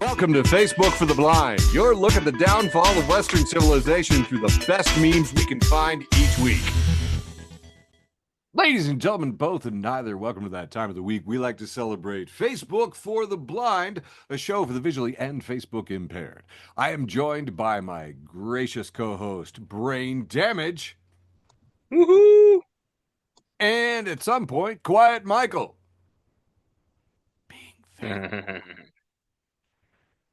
Welcome to Facebook for the Blind, your look at the downfall of Western civilization through the best memes we can find each week. Ladies and gentlemen, both and neither, welcome to that time of the week we like to celebrate Facebook for the Blind, a show for the visually and Facebook impaired. I am joined by my gracious co-host, Brain Damage. Woohoo! And at some point, Quiet Michael. Being fair.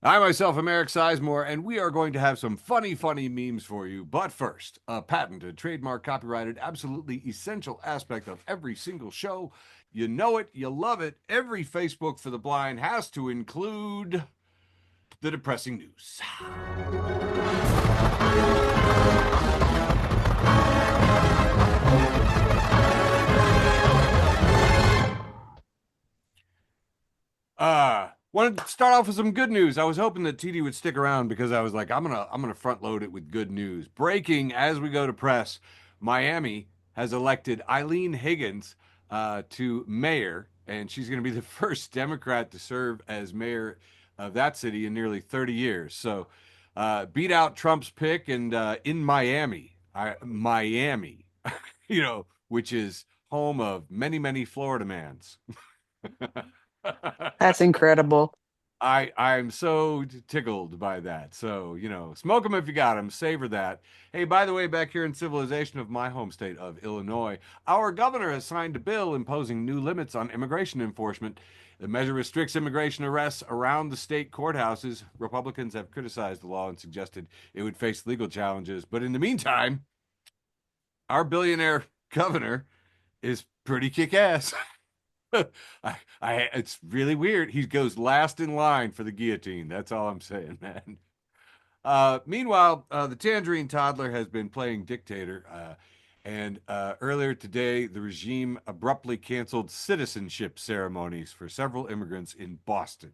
I myself am Eric Sizemore, and we are going to have some funny memes for you. But first, a patented, trademark, copyrighted, absolutely essential aspect of every single show. You know it, you love it. Every Facebook for the Blind has to include the depressing news. Wanted to start off with some good news. I was hoping that TD would stick around because I was like, I'm gonna front load it with good news. Breaking as we go to press, Miami has elected Eileen Higgins to mayor, and she's going to be the first Democrat to serve as mayor of that city in nearly 30 years. So beat out Trump's pick, and in Miami, you know, which is home of many Florida mans. That's incredible. I'm so tickled by that. So, you know, smoke them if you got them, savor that. Hey, by the way, back here in civilization of my home state of Illinois, our governor has signed a bill imposing new limits on immigration enforcement. The measure restricts immigration arrests around the state courthouses. Republicans have criticized the law and suggested it would face legal challenges. But in the meantime, our billionaire governor is pretty kick-ass. It's really weird. He goes last in line for the guillotine. That's all I'm saying, man. Meanwhile, the Tangerine toddler has been playing dictator. And earlier today, the regime abruptly canceled citizenship ceremonies for several immigrants in Boston.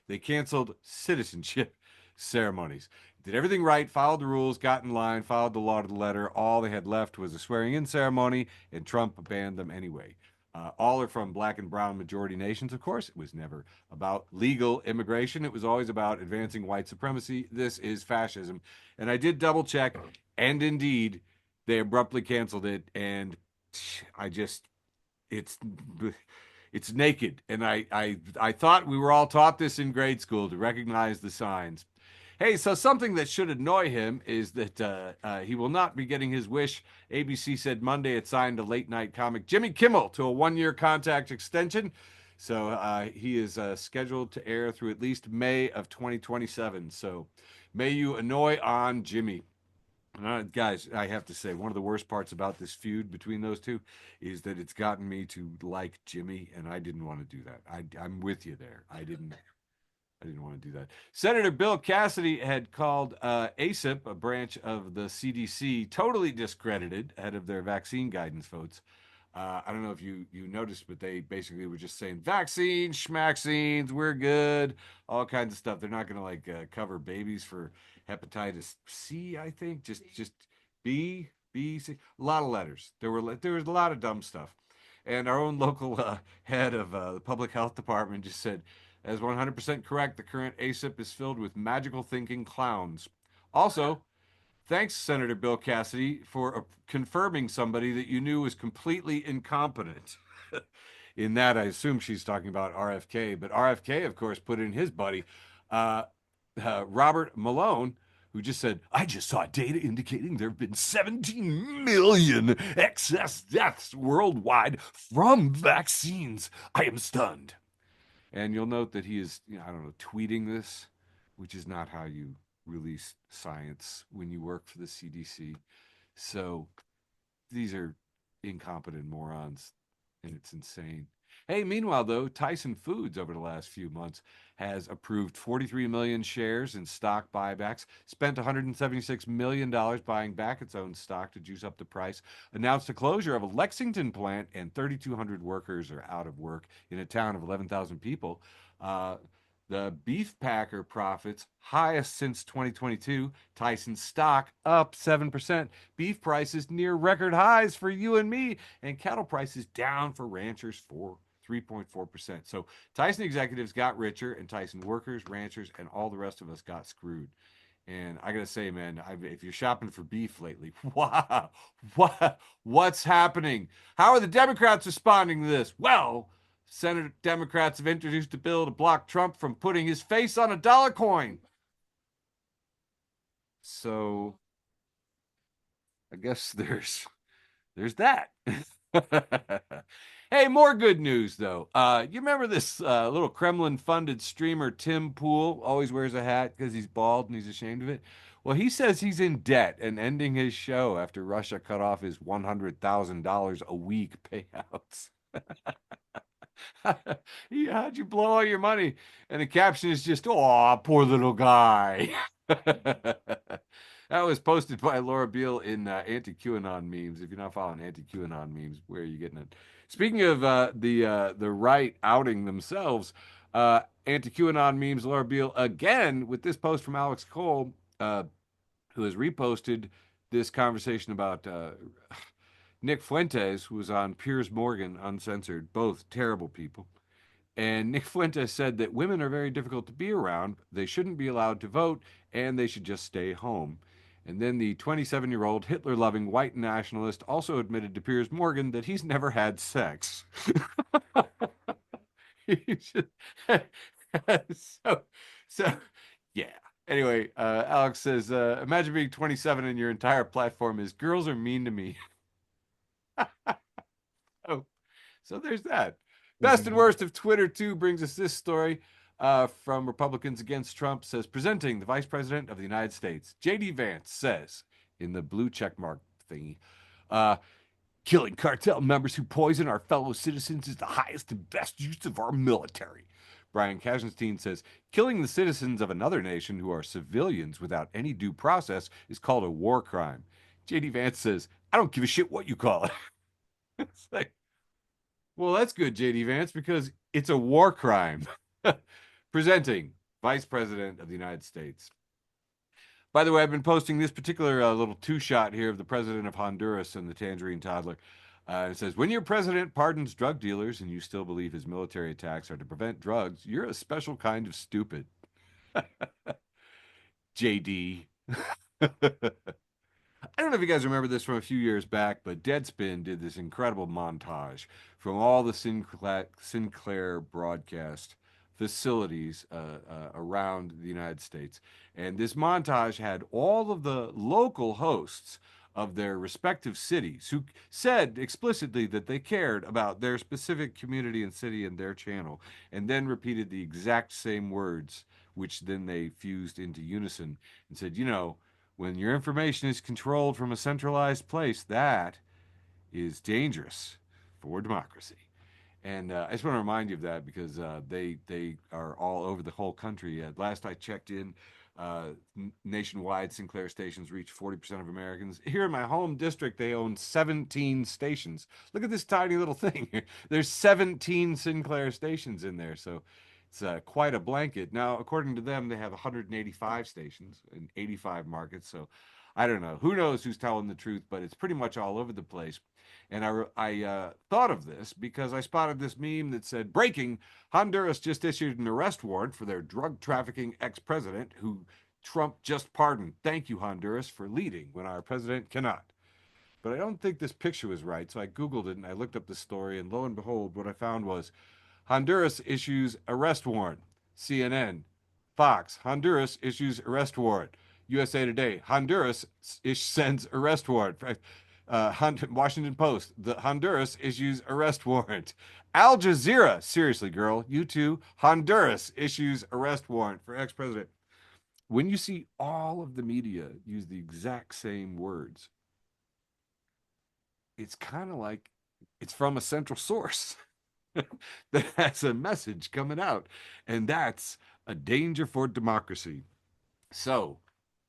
They canceled citizenship ceremonies. Did everything right, followed the rules, got in line, followed the law to the letter. All they had left was a swearing-in ceremony, and Trump banned them anyway. All are from black and brown majority nations, of course. It was never about legal immigration. It was always about advancing white supremacy. This is fascism. And I did double check, and indeed, they abruptly canceled it. And it's naked. And I thought we were all taught this in grade school to recognize the signs. Hey, so something that should annoy him is that he will not be getting his wish. ABC said Monday it signed a late-night comic Jimmy Kimmel to a one-year contract extension. So he is scheduled to air through at least May of 2027. So may you annoy on Jimmy. Guys, I have to say, one of the worst parts about this feud between those two is that it's gotten me to like Jimmy, and I didn't want to do that. I'm with you there. I didn't want to do that. Senator Bill Cassidy had called ACIP, a branch of the CDC, totally discredited ahead of their vaccine guidance votes. I don't know if you noticed, but they basically were just saying vaccines, schmaxines, we're good, all kinds of stuff. They're not going to cover babies for hepatitis C, I think. Just B, C. A lot of letters. There was a lot of dumb stuff. And our own local head of the public health department just said, as 100% correct, the current ACIP is filled with magical thinking clowns. Also, thanks, Senator Bill Cassidy, for confirming somebody that you knew was completely incompetent. In that, I assume she's talking about RFK. But RFK, of course, put in his buddy, Robert Malone, who just said, I just saw data indicating there have been 17 million excess deaths worldwide from vaccines. I am stunned. And you'll note that he is, tweeting this, which is not how you release science when you work for the CDC. So these are incompetent morons, and it's insane. Hey, meanwhile, though, Tyson Foods over the last few months has approved 43 million shares in stock buybacks, spent $176 million buying back its own stock to juice up the price, announced the closure of a Lexington plant, and 3,200 workers are out of work in a town of 11,000 people. The beef packer profits highest since 2022. Tyson stock up 7%. Beef prices near record highs for you and me, and cattle prices down for ranchers for 3.4%. So Tyson executives got richer, and Tyson workers, ranchers, and all the rest of us got screwed. And I gotta say, man, if you're shopping for beef lately, wow, what's happening? How are the Democrats responding to this? Well, Senate Democrats have introduced a bill to block Trump from putting his face on a dollar coin. So I guess there's that. Hey, more good news though. You remember this little Kremlin-funded streamer Tim Pool? Always wears a hat because he's bald and he's ashamed of it. Well, he says he's in debt and ending his show after Russia cut off his $100,000 a week payouts. How'd you blow all your money? And the caption is just, "Oh, poor little guy." That was posted by Laura Beale in anti-QAnon memes. If you're not following anti-QAnon memes, where are you getting it? Speaking of the right outing themselves, anti-QAnon memes, Laura Beale again with this post from Alex Cole, who has reposted this conversation about Nick Fuentes, who was on Piers Morgan Uncensored, both terrible people. And Nick Fuentes said that women are very difficult to be around. They shouldn't be allowed to vote, and they should just stay home. And then the 27-year-old Hitler-loving white nationalist also admitted to Piers Morgan that he's never had sex. so, so, yeah. Anyway, Alex says, imagine being 27 and your entire platform is girls are mean to me. Oh, so there's that. Best and worst of Twitter, too, brings us this story from Republicans Against Trump. Says, presenting the Vice President of the United States, J.D. Vance says, in the blue checkmark thingy, killing cartel members who poison our fellow citizens is the highest and best use of our military. Brian Kajenstein says, killing the citizens of another nation who are civilians without any due process is called a war crime. J.D. Vance says, I don't give a shit what you call it. It's like, well, that's good, J.D. Vance, because it's a war crime. Presenting Vice President of the United States. By the way, I've been posting this particular little two-shot here of the president of Honduras and the tangerine toddler. It says, when your president pardons drug dealers and you still believe his military attacks are to prevent drugs, you're a special kind of stupid. JD. I don't know if you guys remember this from a few years back, but Deadspin did this incredible montage from all the Sinclair broadcast facilities around the United States. And this montage had all of the local hosts of their respective cities who said explicitly that they cared about their specific community and city and their channel, and then repeated the exact same words, which then they fused into unison and said, when your information is controlled from a centralized place, that is dangerous for democracy. And I just want to remind you of that because they are all over the whole country. Last I checked in, nationwide, Sinclair stations reach 40% of Americans. Here in my home district, they own 17 stations. Look at this tiny little thing. There's 17 Sinclair stations in there, so it's quite a blanket. Now, according to them, they have 185 stations in 85 markets. So I don't know. Who knows who's telling the truth, but it's pretty much all over the place. And I thought of this because I spotted this meme that said, breaking, Honduras just issued an arrest warrant for their drug trafficking ex-president who Trump just pardoned. Thank you, Honduras, for leading when our president cannot. But I don't think this picture was right, so I Googled it and I looked up the story, and lo and behold, what I found was Honduras issues arrest warrant. CNN, Fox, Honduras issues arrest warrant. USA Today, Honduras sends arrest warrant. Washington Post, the Honduras issues arrest warrant. Al Jazeera, seriously, girl, you too. Honduras issues arrest warrant for ex-president. When you see all of the media use the exact same words, it's kind of like it's from a central source that has a message coming out, and that's a danger for democracy. So,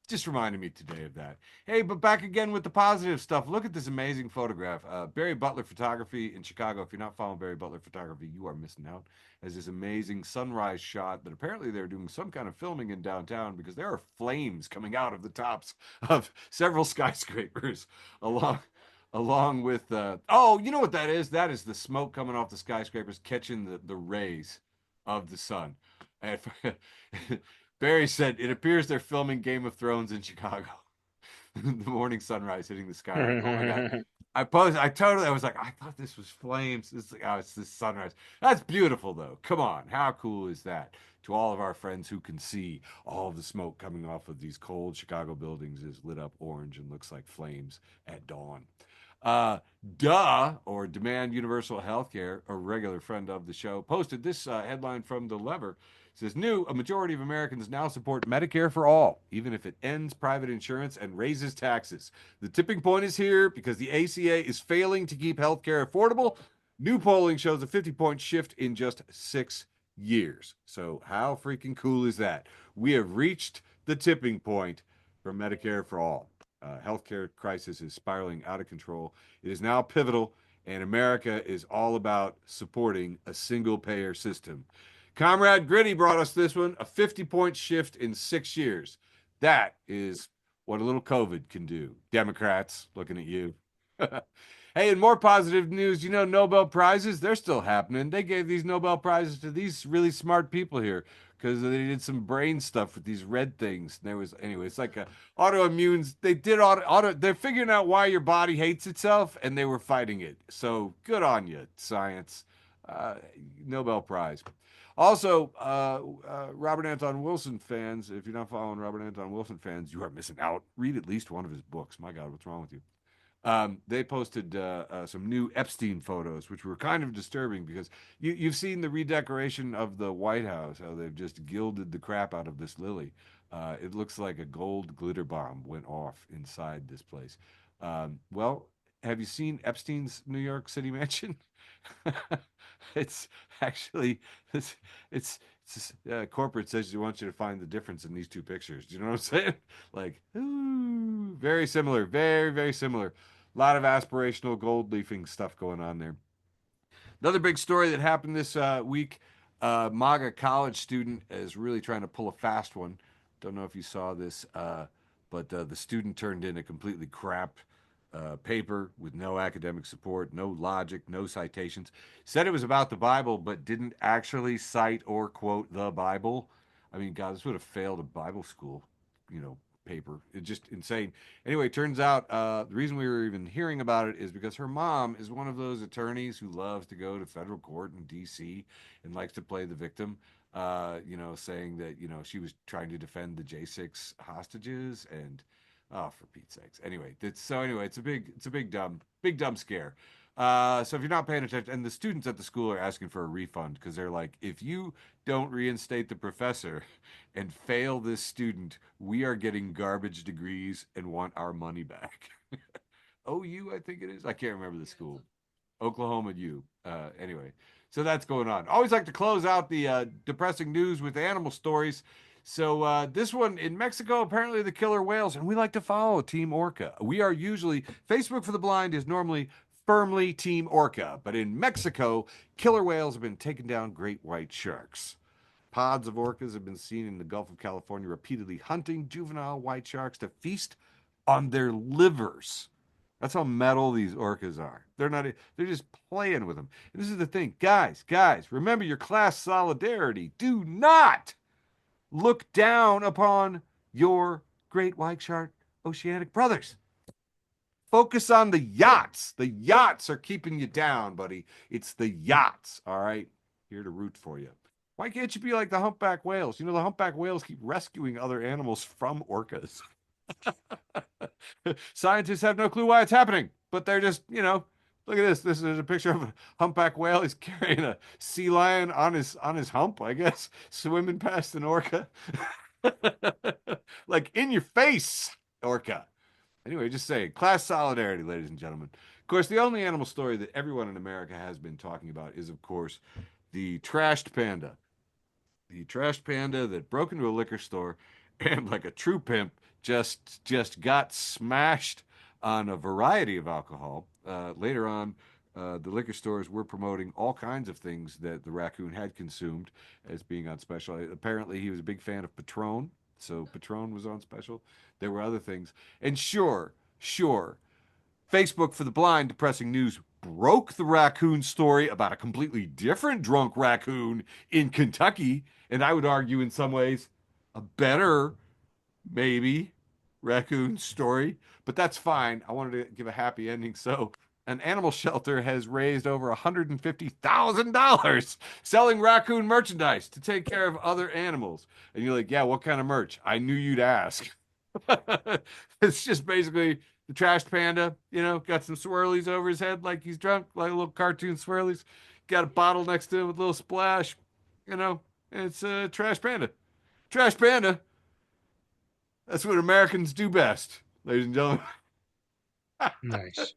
just reminded me today of that. Hey, but back again with the positive stuff. Look at this amazing photograph. Barry Butler Photography in Chicago. If you're not following Barry Butler Photography, you are missing out. Has this amazing sunrise shot that apparently they're doing some kind of filming in downtown because there are flames coming out of the tops of several skyscrapers along with oh, you know what that is? That is the smoke coming off the skyscrapers catching the rays of the sun. And Barry said it appears they're filming Game of Thrones in Chicago. The morning sunrise hitting the sky. Like, oh my god. I was like, I thought this was flames. It's like, oh, it's this sunrise. That's beautiful though. Come on. How cool is that? To all of our friends who can see all of the smoke coming off of these cold Chicago buildings is lit up orange and looks like flames at dawn. Uh, or Demand Universal Healthcare, a regular friend of the show, posted this headline from The Lever. It says, new, a majority of Americans now support Medicare for all, even if it ends private insurance and raises taxes. The tipping point is here because the ACA is failing to keep healthcare affordable. New polling shows a 50-point shift in just 6 years. So how freaking cool is that? We have reached the tipping point for Medicare for all. Healthcare crisis is spiraling out of control. It is now pivotal, and America is all about supporting a single payer system. Comrade Gritty brought us this one, a 50-point shift in 6 years. That is what a little COVID can do. Democrats, looking at you. Hey, and more positive news, you know, Nobel Prizes, they're still happening. They gave these Nobel Prizes to these really smart people here because they did some brain stuff with these red things. And there was, anyway, it's like a autoimmune. They did they're figuring out why your body hates itself and they were fighting it. So good on you, science. Uh, Nobel Prize. Also, Robert Anton Wilson fans, if you're not following Robert Anton Wilson fans, you are missing out. Read at least one of his books. My God, what's wrong with you? They posted some new Epstein photos, which were kind of disturbing because you've seen the redecoration of the White House, how they've just gilded the crap out of this lily. It looks like a gold glitter bomb went off inside this place. Well, have you seen Epstein's New York City mansion? It's actually corporate says they want you to find the difference in these two pictures. Do you know what I'm saying? Like, ooh, very similar, very very similar. A lot of aspirational gold leafing stuff going on there. Another big story that happened this week: MAGA college student is really trying to pull a fast one. Don't know if you saw this, but the student turned in a completely crap paper with no academic support, no logic, no citations. Said it was about the Bible, but didn't actually cite or quote the Bible. I mean, God, this would have failed a Bible school, you know, paper. It's just insane. Anyway, turns out the reason we were even hearing about it is because her mom is one of those attorneys who loves to go to federal court in D.C. and likes to play the victim. Saying that she was trying to defend the J6 hostages and oh, for Pete's sakes. Anyway, it's a big dumb scare. So if you're not paying attention, and the students at the school are asking for a refund because they're like, if you don't reinstate the professor and fail this student, we are getting garbage degrees and want our money back. OU, I think it is. I can't remember the school. Oklahoma U. Anyway, so that's going on. Always like to close out the depressing news with animal stories. So this one in Mexico, apparently the killer whales, and we like to follow Team Orca. We are usually Facebook for the Blind is normally firmly Team Orca, but in Mexico, killer whales have been taking down great white sharks. Pods of orcas have been seen in the Gulf of California repeatedly hunting juvenile white sharks to feast on their livers. That's how metal these orcas are. They're just playing with them. And this is the thing, guys, remember your class solidarity. Do not look down upon your great white shark oceanic brothers. Focus on the yachts. The yachts are keeping you down, buddy. It's the yachts, all right? Here to root for you. Why can't you be like the humpback whales? You know, the humpback whales keep rescuing other animals from orcas. Scientists have no clue why it's happening, but they're just, look at this. This is a picture of a humpback whale. He's carrying a sea lion on his hump, I guess, swimming past an orca. Like in your face, orca. Anyway, just saying, class solidarity, ladies and gentlemen. Of course, the only animal story that everyone in America has been talking about is, of course, the trashed panda. The trashed panda that broke into a liquor store and, like a true pimp, just got smashed on a variety of alcohol. Later on, the liquor stores were promoting all kinds of things that the raccoon had consumed as being on special. Apparently, he was a big fan of Patron, so Patron was on special. There were other things, and sure, Facebook for the Blind, depressing news broke the raccoon story about a completely different drunk raccoon in Kentucky. And I would argue, in some ways, a better, maybe, raccoon story. But that's fine. I wanted to give a happy ending. So, an animal shelter has raised over $150,000 selling raccoon merchandise to take care of other animals. And you're like, yeah, what kind of merch? I knew you'd ask. It's just basically the trash panda, got some swirlies over his head like he's drunk, like little cartoon swirlies. Got a bottle next to him with a little splash, it's a trash panda. Trash panda. That's what Americans do best, ladies and gentlemen. Nice.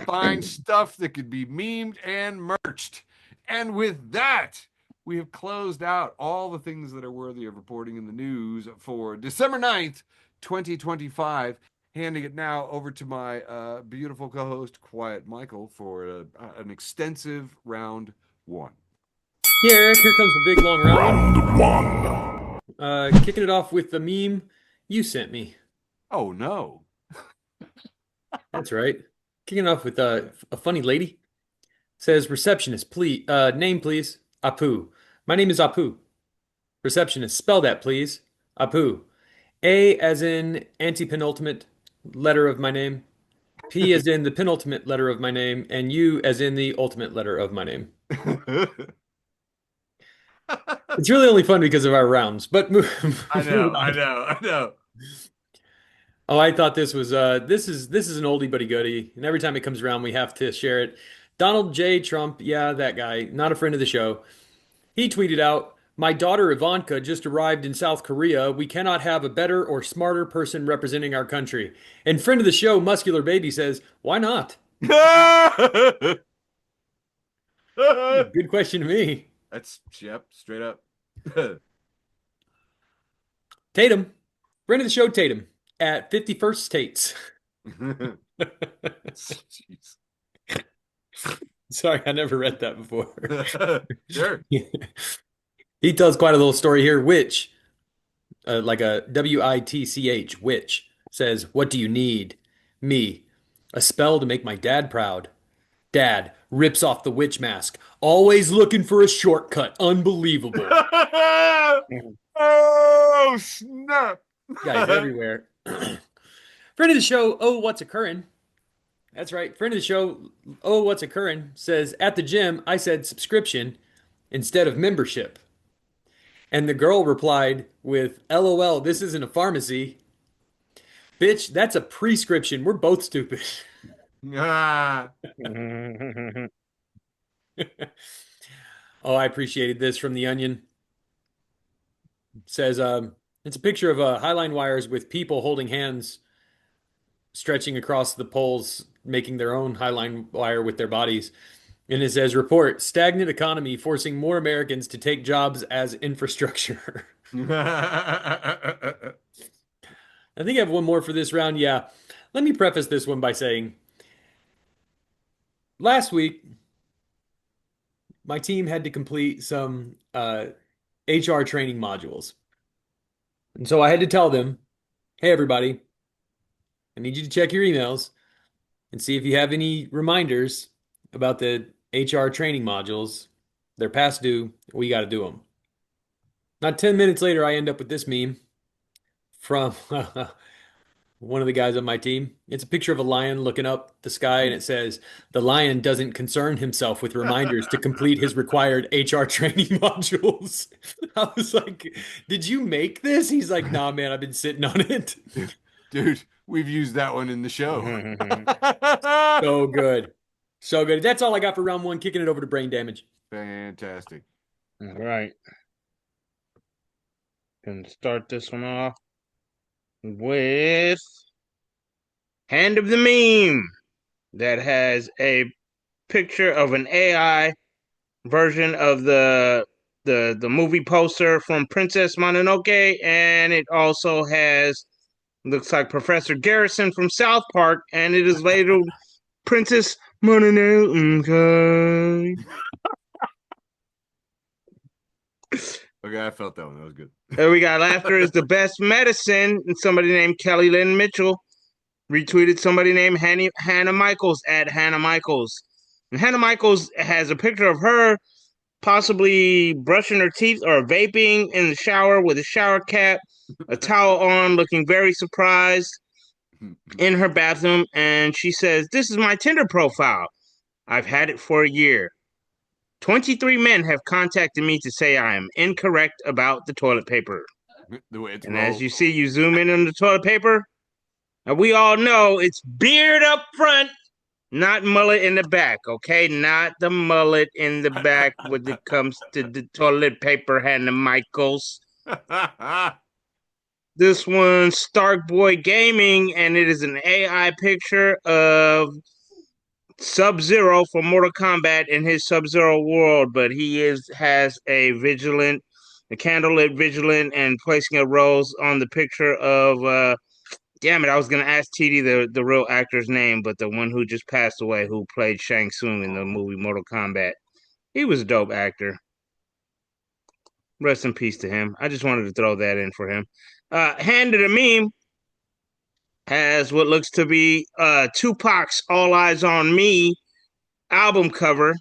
Find stuff that could be memed and merched. And with that, we have closed out all the things that are worthy of reporting in the news for December 9th, 2025. Handing it now over to my beautiful co-host, Quiet Michael, for an extensive round one. Yeah, Eric, here comes the big long round. Round one. Kicking it off with the meme you sent me. Oh, no. That's right. Kicking it off with a funny lady. Says, receptionist, please, name please. Apu. My name is Apu. Receptionist, spell that please. Apu. A as in anti-penultimate letter of my name. P as in the penultimate letter of my name. And U as in the ultimate letter of my name. It's really only fun because of our rounds, but I know. Oh, I thought this was this is an oldie but a goodie, and every time it comes around, we have to share it. Donald J. Trump, yeah, that guy, not a friend of the show. He tweeted out, "My daughter Ivanka just arrived in South Korea. We cannot have a better or smarter person representing our country." And friend of the show, Muscular Baby, says, "Why not?" Good question to me. That's, yep, straight up. Tatum, friend of the show, Tatum, at 51st Tates. Jeez. Sorry, I never read that before. Sure. He tells quite a little story here, which, like a WITCH, which says, "What do you need?" Me, a spell to make my dad proud. Dad rips off the witch mask, always looking for a shortcut. Unbelievable. Oh, snap. Guys everywhere. Friend of the show, oh, what's occurring? That's right. Friend of the show, oh, what's occurring? Says, at the gym, I said subscription instead of membership. And the girl replied with, LOL, this isn't a pharmacy. Bitch, that's a prescription. We're both stupid. Ah. Oh, I appreciated this from The Onion. It says, it's a picture of Highline wires with people holding hands stretching across the poles, making their own Highline wire with their bodies. And it says, report, stagnant economy forcing more Americans to take jobs as infrastructure. I think I have one more for this round. Yeah. Let me preface this one by saying, last week, my team had to complete some HR training modules. And so I had to tell them, hey, everybody, I need you to check your emails and see if you have any reminders about the HR training modules. They're past due. We got to do them. Not 10 minutes later, I end up with this meme from one of the guys on my team. It's a picture of a lion looking up the sky, and it says, the lion doesn't concern himself with reminders to complete his required HR training modules. I was like, did you make this? He's like, nah, man, I've been sitting on it. Dude, we've used that one in the show. So good. So good. That's all I got for round one. Kicking it over to Brain Damage. Fantastic. All right. Gonna start this one off with Hand of the Meme that has a picture of an AI version of the movie poster from Princess Mononoke, and it also has, looks like Professor Garrison from South Park, and it is labeled Princess Mononoke. Okay, I felt that one. That was good. We got laughter is the best medicine, and somebody named Kelly Lynn Mitchell retweeted somebody named Hannah Michaels at Hannah Michaels. And Hannah Michaels has a picture of her possibly brushing her teeth or vaping in the shower with a shower cap, a towel on, looking very surprised in her bathroom. And she says, "This is my Tinder profile. I've had it for a year. 23 men have contacted me to say I am incorrect about the toilet paper." The way it's and rolled. As you see, you zoom in on the toilet paper, and we all know it's beard up front, not mullet in the back, okay? Not the mullet in the back when it comes to the toilet paper, Hannah Michaels. This one's Stark Boy Gaming, and it is an AI picture of Sub-Zero from Mortal Kombat in his Sub-Zero world, but he has a candlelit vigilant, and placing a rose on the picture of damn it, I was gonna ask TD the real actor's name, but the one who just passed away, who played Shang Tsung in the movie Mortal Kombat. He was a dope actor. Rest in peace to him. I just wanted to throw that in for him. Hand of the Meme has what looks to be Tupac's All Eyes on Me album cover,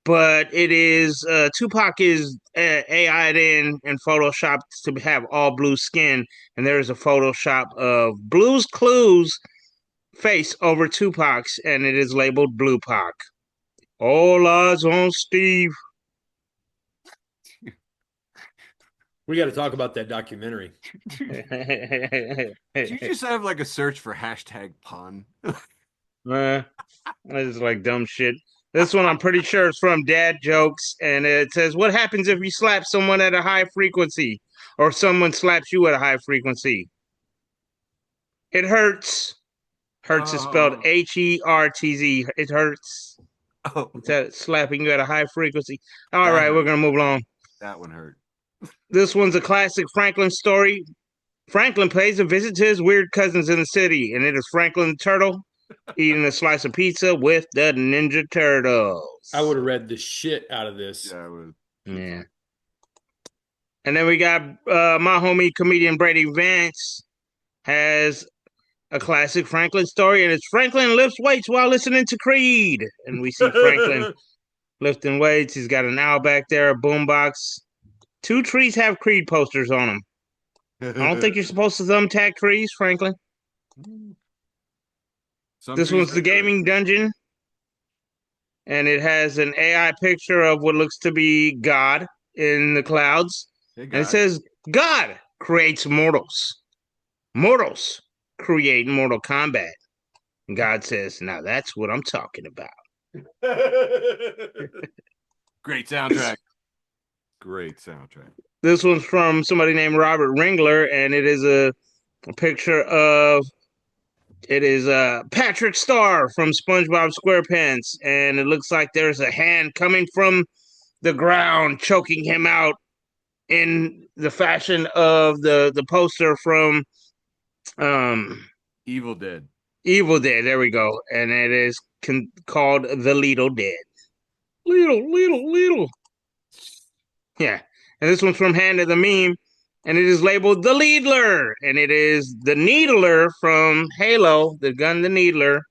but it is Tupac is AI'd in and photoshopped to have all blue skin, and there is a Photoshop of Blue's Clues face over Tupac's, and it is labeled Blue Pac. All eyes on Steve. We got to talk about that documentary. Did you just have like a search for hashtag pun? This is like dumb shit. This one I'm pretty sure is from Dad Jokes, and it says, "What happens if you slap someone at a high frequency, or someone slaps you at a high frequency?" It hurts. Hurts is spelled Hertz. It hurts. Oh, It's that slapping you at a high frequency. All right, we're gonna move along. that one hurt. This one's a classic Franklin story. Franklin pays a visit to his weird cousins in the city, and it is Franklin the Turtle eating a slice of pizza with the Ninja Turtles. I would have read the shit out of this. Yeah, I would. Yeah. And then we got my homie comedian Brady Vance has a classic Franklin story, and it's Franklin lifts weights while listening to Creed. And we see Franklin lifting weights. He's got an owl back there, a boombox. 2 trees have Creed posters on them. I don't think you're supposed to thumbtack trees, Franklin. This one's the Gaming Dungeon, and it has an AI picture of what looks to be God in the clouds. Hey, and it says, "God creates mortals. Mortals create Mortal Kombat." And God says, "Now that's what I'm talking about." Great soundtrack. Great soundtrack. This one's from somebody named Robert Ringler, and it is a picture of Patrick Star from SpongeBob SquarePants, and it looks like there's a hand coming from the ground choking him out in the fashion of the poster from Evil Dead. Evil Dead. There we go, and it is called The Little Dead. Little. Yeah, and this one's from Hand of the Meme, and it is labeled The Needler, and it is the Needler from Halo, the gun, the Needler.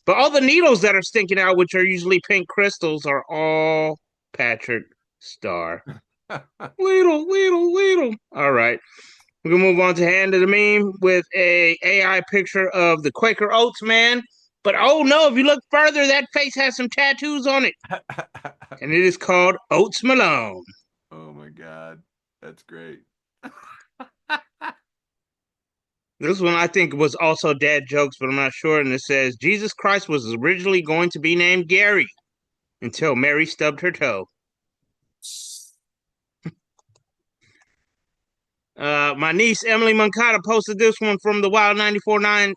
But all the needles that are sticking out, which are usually pink crystals, are all Patrick Star. Little. All right. We're going to move on to Hand of the Meme with a AI picture of the Quaker Oats man. But oh no, if you look further, that face has some tattoos on it. And it is called Oats Malone. Oh my God. That's great. This one I think was also Dad Jokes, but I'm not sure. And it says, "Jesus Christ was originally going to be named Gary until Mary stubbed her toe." My niece Emily Moncada posted this one from the Wild 94.9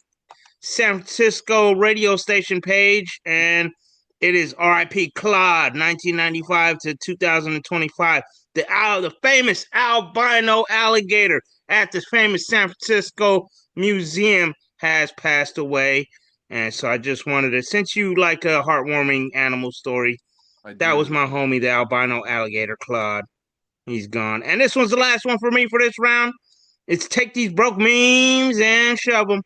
San Francisco radio station page, and it is R.I.P. Claude, 1995 to 2025. The famous albino alligator at the famous San Francisco Museum has passed away. And so I just wanted to, since you like a heartwarming animal story, that was my homie, the albino alligator, Claude. He's gone. And this one's the last one for me for this round. It's take these broke memes and shove them.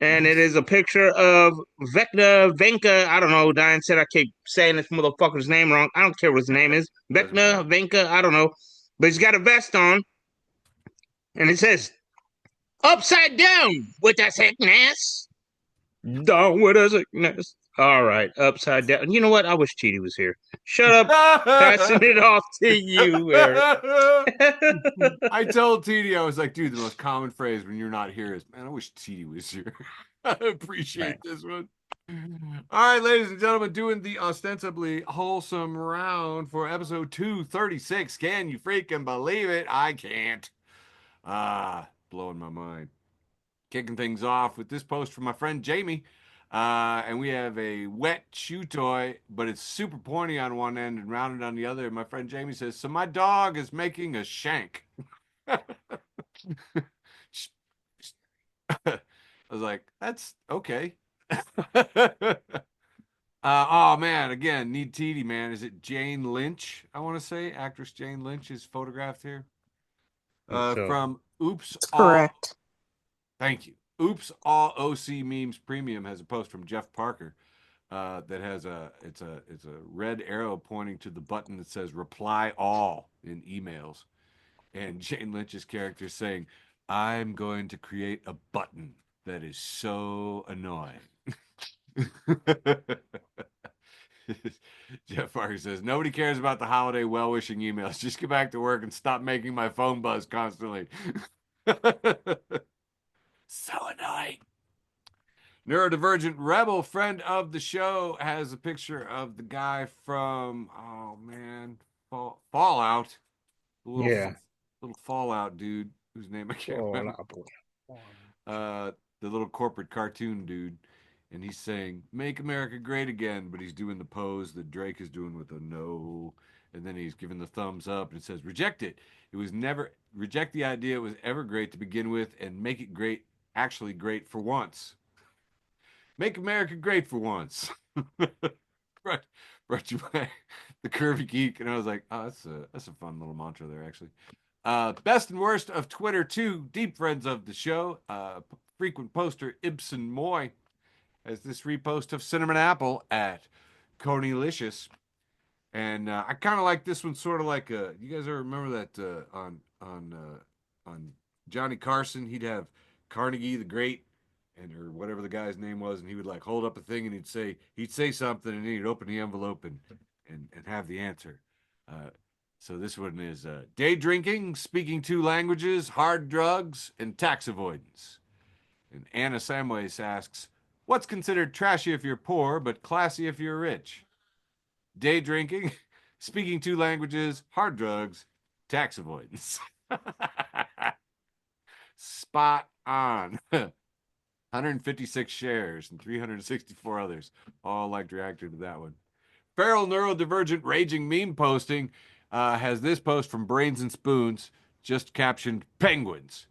And it is a picture of Venka. I don't know. Diane said I keep saying this motherfucker's name wrong. I don't care what his name is. Venka. I don't know. But he's got a vest on, and it says, "Upside down with a sickness. Down with a sickness." All right, upside down. You know what? I wish Cheaty was here. Shut up. Passing it off to you, Eric. I told TD, I was like, dude, the most common phrase when you're not here is, man, I wish TD was here. I appreciate this one. All right, ladies and gentlemen, doing the ostensibly wholesome round for episode 236. Can you freaking believe it? I can't. Blowing my mind. Kicking things off with this post from my friend Jamie. And we have a wet chew toy, but it's super pointy on one end and rounded on the other. And my friend Jamie says, so my dog is making a shank. I was like, that's okay. Oh man, again, need TD, man. Is it Jane Lynch? I want to say actress Jane Lynch is photographed here. From Oops. Correct. Thank you. Oops, All OC Memes Premium has a post from Jeff Parker that has it's a red arrow pointing to the button that says reply all in emails. And Jane Lynch's character is saying, I'm going to create a button that is so annoying. Jeff Parker says, nobody cares about the holiday well-wishing emails. Just get back to work and stop making my phone buzz constantly. So annoying. Neurodivergent Rebel, friend of the show, has a picture of the guy from, oh man, Fallout. Little Fallout dude whose name I can't remember. The little corporate cartoon dude. And he's saying, make America great again, but he's doing the pose that Drake is doing with a no. And then he's giving the thumbs up and it says, reject it. It was never, reject the idea it was ever great to begin with and make it great, actually great for once. Make America great for once. brought you by the Curvy Geek. And I was like, oh, that's a fun little mantra there, actually. Best and worst of Twitter, too. Deep friends of the show. Frequent poster Ibsen Moy has this repost of Cinnamon Apple at Coney-licious. And I kind of like this one, sort of like you guys ever remember that on Johnny Carson, he'd have Carnegie the Great, or whatever the guy's name was, and he would like hold up a thing and he'd say something, and then he'd open the envelope and have the answer. So this one is day drinking, speaking 2 languages, hard drugs, and tax avoidance. And Anna Samways asks, what's considered trashy if you're poor, but classy if you're rich? Day drinking, speaking 2 languages, hard drugs, tax avoidance. Spot on. 156 shares and 364 others all liked reacted to that one. Feral Neurodivergent Raging Meme Posting has this post from Brains and Spoons, just captioned penguins.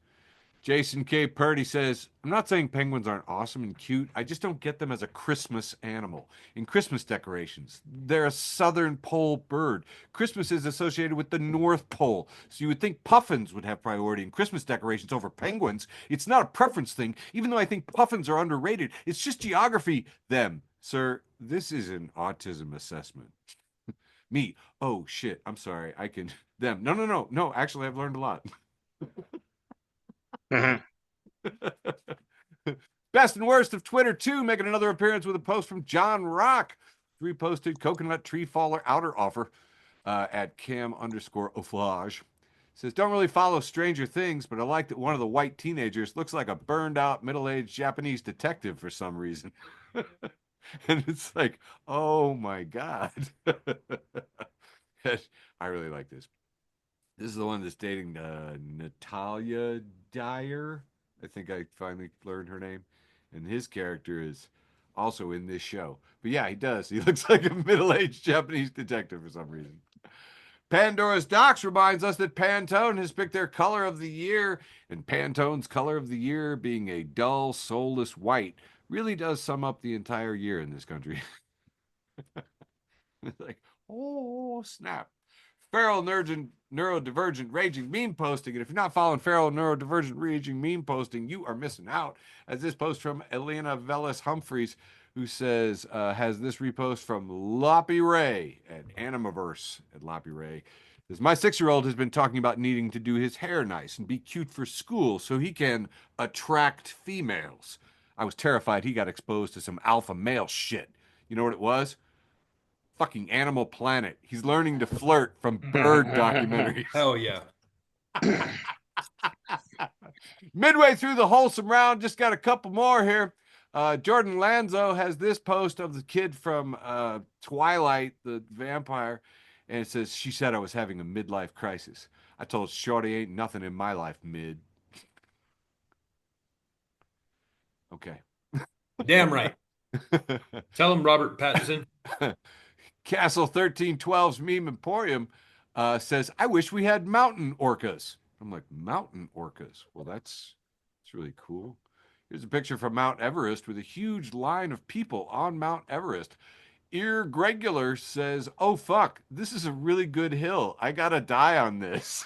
Jason K. Purdy says, I'm not saying penguins aren't awesome and cute. I just don't get them as a Christmas animal. In Christmas decorations, they're a southern pole bird. Christmas is associated with the North Pole. So you would think puffins would have priority in Christmas decorations over penguins. It's not a preference thing, even though I think puffins are underrated. It's just geography. Them. Sir, this is an autism assessment. Me. Oh, shit. I'm sorry. I can... Them. No. Actually, I've learned a lot. Best and worst of Twitter, too, making another appearance with a post from John Rock. Reposted coconut tree faller outer offer at cam_oflage. Says, don't really follow Stranger Things, but I like that one of the white teenagers looks like a burned out middle-aged Japanese detective for some reason. And it's like, oh my God. I really like this. This is the one that's dating Natalia Dyer. I think I finally learned her name. And his character is also in this show. But yeah, he does. He looks like a middle-aged Japanese detective for some reason. Pandora's Docs reminds us that Pantone has picked their color of the year. And Pantone's color of the year being a dull, soulless white really does sum up the entire year in this country. It's like, oh, snap. Feral neurodivergent raging meme posting. And if you're not following feral neurodivergent raging meme posting, you are missing out. As this post from Elena Velis Humphreys, who says, has this repost from Loppy Ray at Animaverse at Loppy Ray. Says, my 6-year-old has been talking about needing to do his hair nice and be cute for school so he can attract females. I was terrified he got exposed to some alpha male shit. You know what it was? Fucking Animal Planet. He's learning to flirt from bird documentaries. Hell yeah. Midway through the wholesome round, just got a couple more here. Jordan Lanzo has this post of the kid from Twilight, the vampire, and it says, she said I was having a midlife crisis. I told Shorty ain't nothing in my life mid. Okay. Damn right. Tell him, Robert Pattinson. Castle 1312's Meme Emporium says, I wish we had mountain orcas. I'm like, mountain orcas? Well, that's really cool. Here's a picture from Mount Everest with a huge line of people on Mount Everest. Irregular says, oh, fuck, this is a really good hill. I gotta die on this.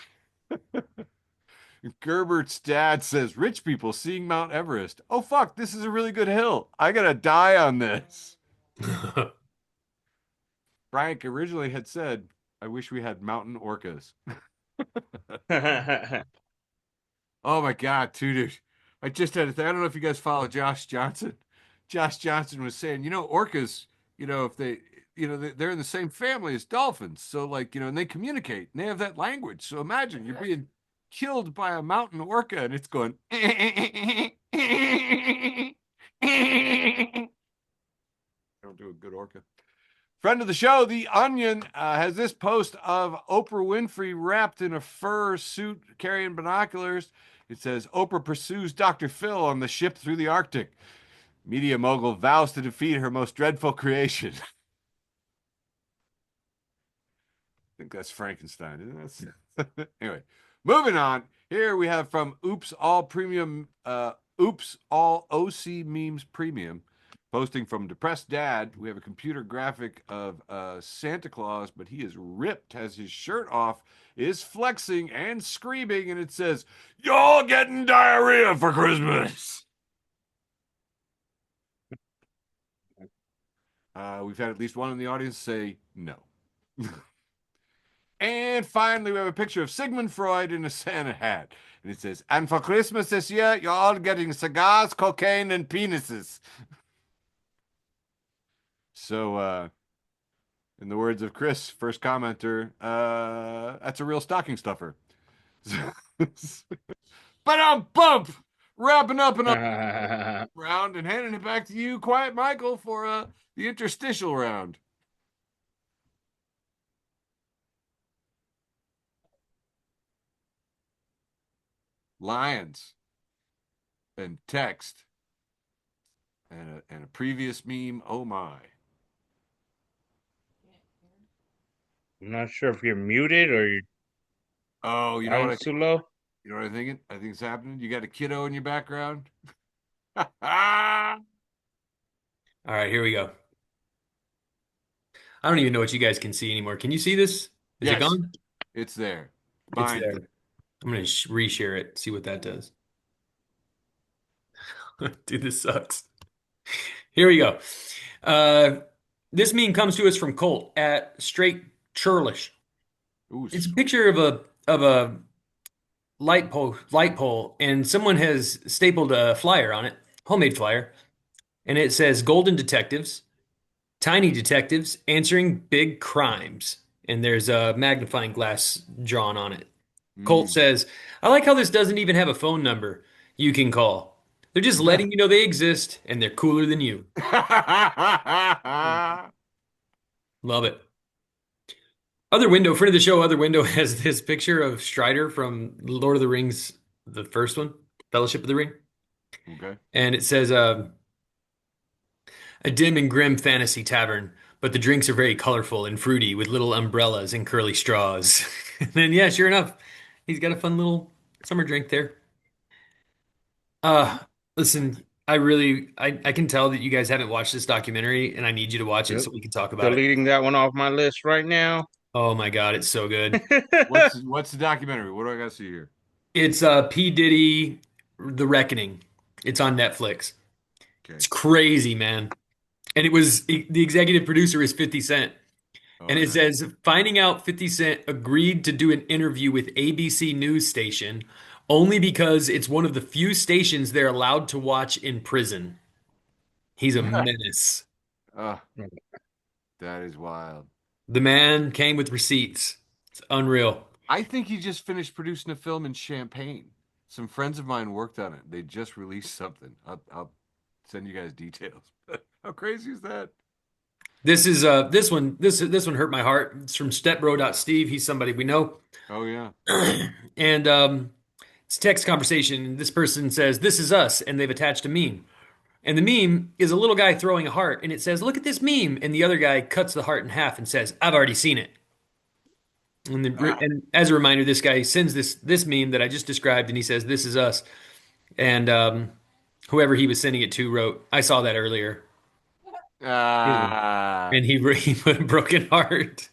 Gerbert's dad says, rich people seeing Mount Everest. Oh, fuck, this is a really good hill. I gotta die on this. Frank originally had said, I wish we had mountain orcas. Oh my God, dude. I just had a thing. I don't know if you guys follow Josh Johnson. Josh Johnson was saying, orcas, if they, they're in the same family as dolphins. So like, and they communicate and they have that language. So imagine you're being killed by a mountain orca and it's going, don't do a good orca. Friend of the show, The Onion, has this post of Oprah Winfrey wrapped in a fur suit carrying binoculars. It says, Oprah pursues Dr. Phil on the ship through the Arctic. Media mogul vows to defeat her most dreadful creation. I think that's Frankenstein, isn't it? Anyway, moving on. Here we have from Oops All OC Memes Premium. Posting from Depressed Dad, we have a computer graphic of Santa Claus, but he is ripped, has his shirt off, is flexing and screaming, and it says, you're getting diarrhea for Christmas. We've had at least one in the audience say no. And finally, we have a picture of Sigmund Freud in a Santa hat. And it says, and for Christmas this year, you're all getting cigars, cocaine, and penises. So, in the words of Chris, first commenter, that's a real stocking stuffer. But I'm bump! Wrapping up another round and handing it back to you, Quiet Michael, for the interstitial round. Lions and text and a previous meme, oh my. I'm not sure if you're muted or you're you know what too low. You know what I'm thinking? I think it's happening. You got a kiddo in your background. All right, here we go. I don't even know what you guys can see anymore. Can you see this? Is it gone? It's there. It's there. I'm going to reshare it, see what that does. Dude, this sucks. Here we go. This meme comes to us from Colt at Straight Churlish. It's a picture of a light pole, and someone has stapled a flyer on it, homemade flyer, and it says Golden Detectives, Tiny Detectives Answering Big Crimes, and there's a magnifying glass drawn on it. Colt says, I like how this doesn't even have a phone number you can call. They're just letting you know they exist, and they're cooler than you. Love it. Other window, friend of the show, Other Window has this picture of Strider from Lord of the Rings, the first one, Fellowship of the Ring. Okay. And it says, a dim and grim fantasy tavern, but the drinks are very colorful and fruity with little umbrellas and curly straws. And then, yeah, sure enough, he's got a fun little summer drink there. Listen, I can tell that you guys haven't watched this documentary, and I need you to watch it so we can talk about it. Deleting that one off my list right now. Oh my God, it's so good. What's the documentary? What do I got to see here? It's P. Diddy, The Reckoning. It's on Netflix. Okay. It's crazy, man. And the executive producer is 50 Cent. Oh, And it nice. says, finding out 50 Cent agreed to do an interview with ABC News Station only because it's one of the few stations they're allowed to watch in prison. He's a menace. Oh, that is wild. The man came with receipts. It's unreal. I think he just finished producing a film in Champaign. Some friends of mine worked on it. They just released something. I'll send you guys details. How crazy is that? This one hurt my heart. It's from stepbro.steve. He's somebody we know. Oh yeah. And it's a text conversation. And this person says, "This is us," and they've attached a meme. And the meme is a little guy throwing a heart, and it says, "Look at this meme." And the other guy cuts the heart in half and says, "I've already seen it." And as a reminder, this guy sends this meme that I just described, and he says, "This is us." And whoever he was sending it to wrote, "I saw that earlier." Ah, And he put a broken heart.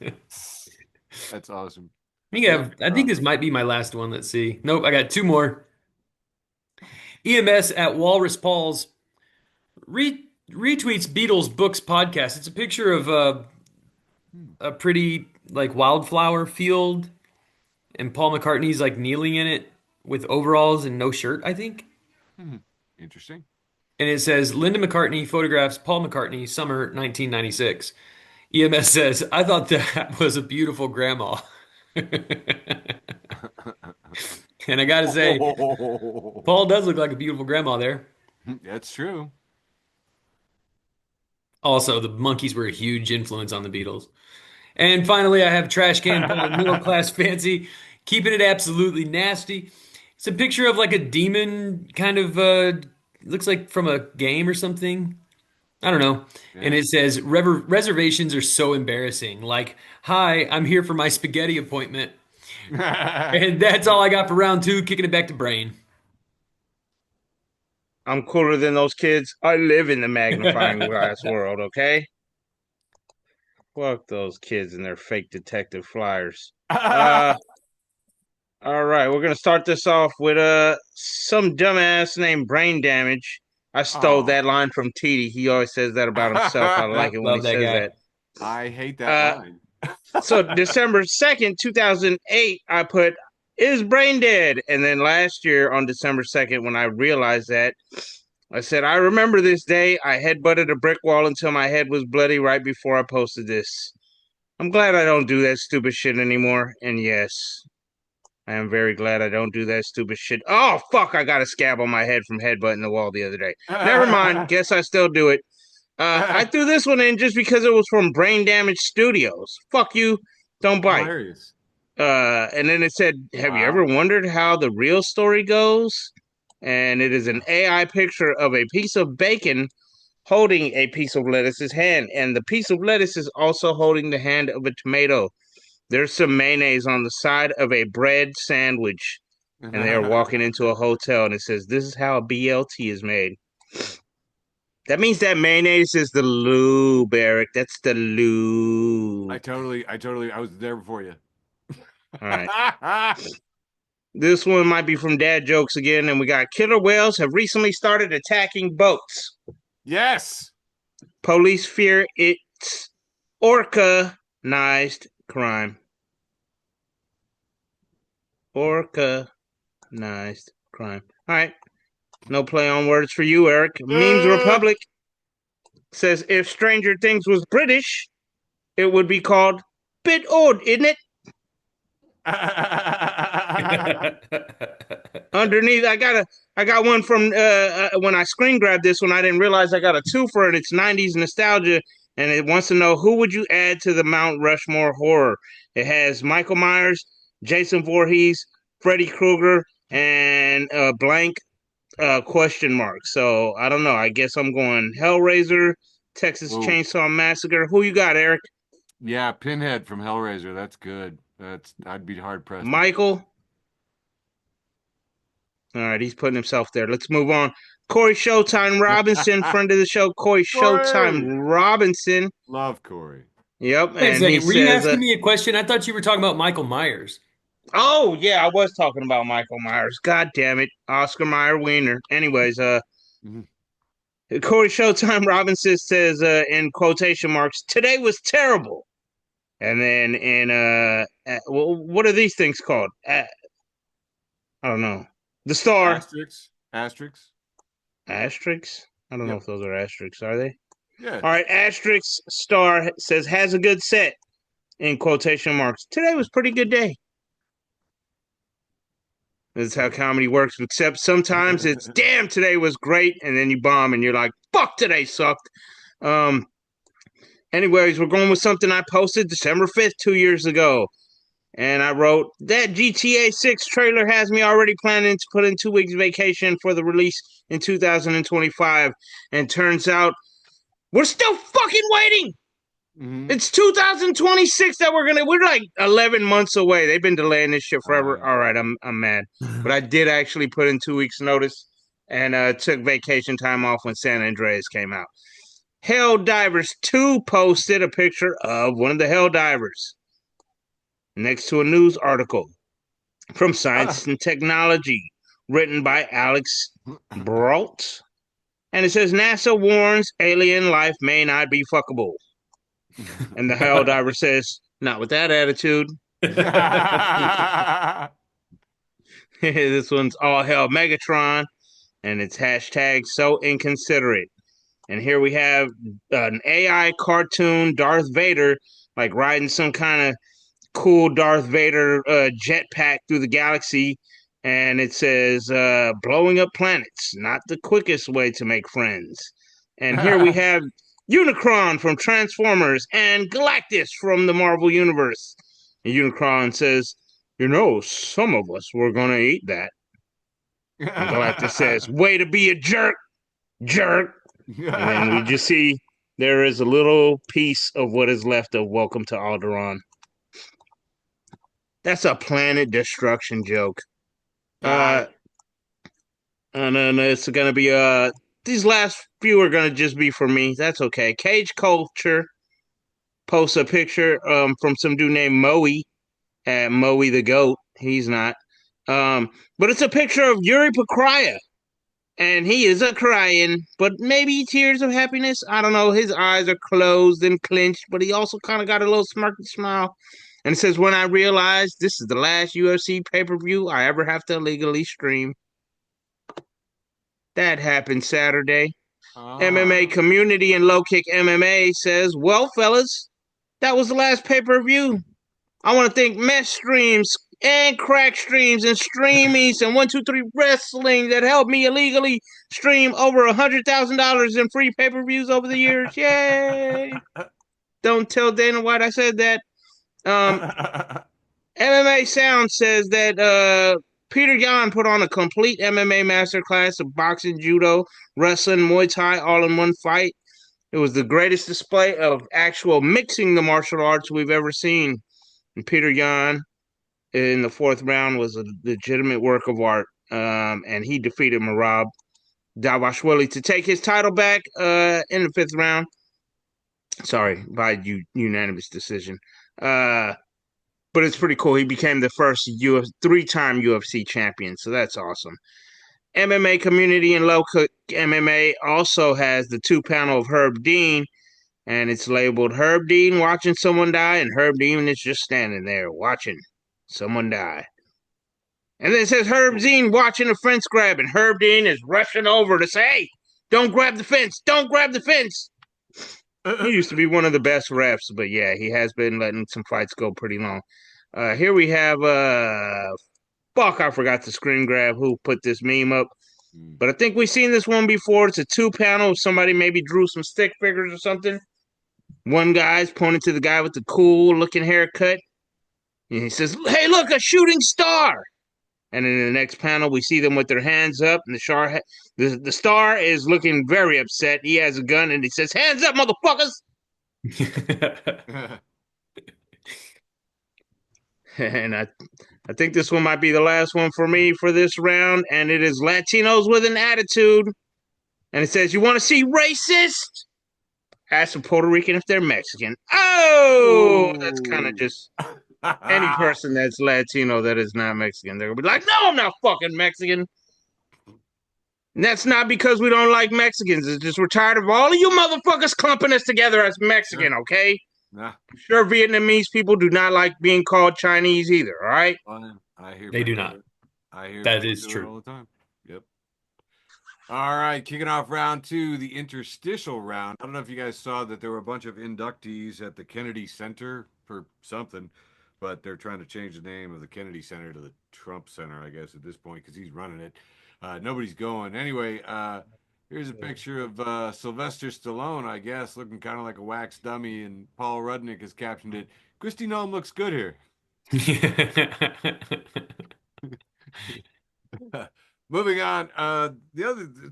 that's awesome. I think this might be my last one. Let's see. Nope, I got two more. EMS at Walrus Paul's retweets Beatles Books podcast. It's a picture of a pretty like wildflower field, and Paul McCartney's like kneeling in it with overalls and no shirt, I think. Hmm. Interesting. And it says Linda McCartney photographs Paul McCartney, summer 1996. EMS says, "I thought that was a beautiful grandma." And I gotta say, Paul does look like a beautiful grandma there. That's true. Also, the monkeys were a huge influence on the Beatles. And finally, I have Trash Can Paul, Middle Class Fancy, keeping it absolutely nasty. It's a picture of like a demon, kind of looks like from a game or something. I don't know. And Yeah. it says reservations are so embarrassing. Like, "Hi, I'm here for my spaghetti appointment." And that's all I got for round two. Kicking it back to Brane. I'm cooler than those kids. I live in the magnifying glass world, okay? Fuck those kids and their fake detective flyers. All right, we're gonna start this off with some dumbass named Brain Damage. I stole Oh. that line from TD. He always says that about himself. I like it when he Love that says guy. that. I hate that line. So December 2nd, 2008, I put, "Is Brain dead?" And then last year on December 2nd, when I realized that, I said, "I remember this day. I headbutted a brick wall until my head was bloody right before I posted this." I'm glad I don't do that stupid shit anymore. And yes, I am very glad I don't do that stupid shit. Oh, fuck, I got a scab on my head from headbutting the wall the other day. Never mind. Guess I still do it. I threw this one in just because it was from Brain Damage Studios. Fuck you. Don't bite. Hilarious. And then it said, "Have you Wow. ever wondered how the real story goes?" And it is an AI picture of a piece of bacon holding a piece of lettuce's hand. And the piece of lettuce is also holding the hand of a tomato. There's some mayonnaise on the side of a bread sandwich. And they are walking into a hotel, and it says, "This is how a BLT is made." That means that mayonnaise is the lube, Eric. That's the lube. I was there before you. All right. This one might be from Dad Jokes again, and we got killer whales have recently started attacking boats. Yes. Police fear it's organized crime. Organized crime. All right. No play on words for you, Eric. Memes Republic says, "If Stranger Things was British, it would be called Bit Odd, isn't it?" Underneath, I got one from when I screen grabbed this one. I didn't realize I got a twofer, and it's 90s nostalgia, and it wants to know, who would you add to the Mount Rushmore horror? It has Michael Myers, Jason Voorhees, Freddy Krueger, and blank question mark. So I don't know. I guess I'm going Hellraiser, Texas Ooh. Chainsaw Massacre. Who you got, Eric? Yeah, Pinhead from Hellraiser. That's good. I'd be hard pressed. Michael. All right, he's putting himself there. Let's move on. Corey Showtime Robinson, friend of the show, Corey Showtime Robinson. Love Corey. Yep, Wait a and he second. Were you says, asking me a question? I thought you were talking about Michael Myers. "Oh yeah, I was talking about Michael Myers. God damn it, Oscar Mayer Wiener." Anyways, Mhm. Corey Showtime Robinson says, in quotation marks, "Today was terrible." And then what are these things called? I don't know. The Star Asterisks. asterisks. I don't know Yep. if those are asterisks. Are they? Yeah. All right. Asterisk Star says has a good set in quotation marks. Today was a pretty good day. This is how comedy works. Except sometimes it's damn today was great, and then you bomb and you're like fuck today sucked. Um. Anyways, we're going with something I posted December 5th, 2 years ago. And I wrote, that GTA 6 trailer has me already planning to put in 2 weeks vacation for the release in 2025. And turns out, we're still fucking waiting. Mhm. It's 2026 that we're like 11 months away. They've been delaying this shit forever. All right, I'm mad. But I did actually put in 2 weeks notice and took vacation time off when San Andreas came out. Hell Divers 2 posted a picture of one of the Hell Divers next to a news article from Science and Technology, written by Alex Brault. And it says NASA warns alien life may not be fuckable. And the Hell Diver says, not with that attitude. This one's all hell Megatron, and it's hashtag so inconsiderate. And here we have an AI cartoon Darth Vader, like riding some kind of cool Darth Vader jetpack through the galaxy. And it says, blowing up planets, not the quickest way to make friends. And here we have Unicron from Transformers and Galactus from the Marvel Universe. And Unicron says, some of us were going to eat that. And Galactus says, way to be a jerk, jerk. And then we just see there is a little piece of what is left of Welcome to Alderaan. That's a planet destruction joke. And then it's gonna be these last few are gonna just be for me. That's okay. Cage Culture posts a picture from some dude named Moe at Moe the Goat. He's not. But it's a picture of Yuri Pokraya. And he is a crying, but maybe tears of happiness. I don't know. His eyes are closed and clenched, but he also kind of got a little smirky smile. And it says, when I realized this is the last UFC pay-per-view I ever have to legally stream. That happened Saturday. MMA Community and Low Kick MMA says, well, fellas, that was the last pay-per-view. I want to thank Mesh Streams and Crack Streams and Streamies and 123 Wrestling that helped me illegally stream over $100,000 in free pay-per-views over the years. Yay! Don't tell Dana White I said that. MMA Sound says that Peter Yan put on a complete MMA masterclass of boxing, judo, wrestling, Muay Thai all in one fight. It was the greatest display of actual mixing the martial arts we've ever seen. And Peter Yan in the 4th round was a legitimate work of art, and he defeated Merab Davashvili to take his title back in the 5th round. Sorry, by unanimous decision. But it's pretty cool. He became the first 3-time UFC champion, so that's awesome. MMA Community and Local MMA also has the 2 panel of Herb Dean, and it's labeled Herb Dean watching someone die, and Herb Dean is just standing there watching someone die. And then it says Herb Dean watching a fence grab, and Herb Dean is rushing over to say, hey, don't grab the fence, don't grab the fence. He used to be one of the best refs, but yeah, he has been letting some fights go pretty long. Here we have, I forgot to screen grab who put this meme up. But I think we've seen this one before. It's a 2-panel. Somebody maybe drew some stick figures or something. One guy's pointing to the guy with the cool looking haircut. And he says, hey, look, a shooting star. And in the next panel, we see them with their hands up. And the star is looking very upset. He has a gun and he says, hands up, motherfuckers. And I think this one might be the last one for me for this round. And it is Latinos with an Attitude. And it says, you want to see racist? Ask a Puerto Rican if they're Mexican. Oh, that's kind of Ooh. just any person that's Latino that is not Mexican. They're gonna be like, no, I'm not fucking Mexican. And that's not because we don't like Mexicans. It's just we're tired of all of you motherfuckers clumping us together as Mexican, okay? Nah, I'm sure Vietnamese people do not like being called Chinese either, all right? I hear They do people not. do it. I hear That people is do it true. all the time. Yep. All right, kicking off round two, the interstitial round. I don't know if you guys saw that there were a bunch of inductees at the Kennedy Center for something, but they're trying to change the name of the Kennedy Center to the Trump Center, I guess, at this point, because he's running it. Nobody's going. Anyway, here's a picture of Sylvester Stallone, I guess, looking kind of like a wax dummy, and Paul Rudnick has captioned it, Christy Nome looks good here. Moving on.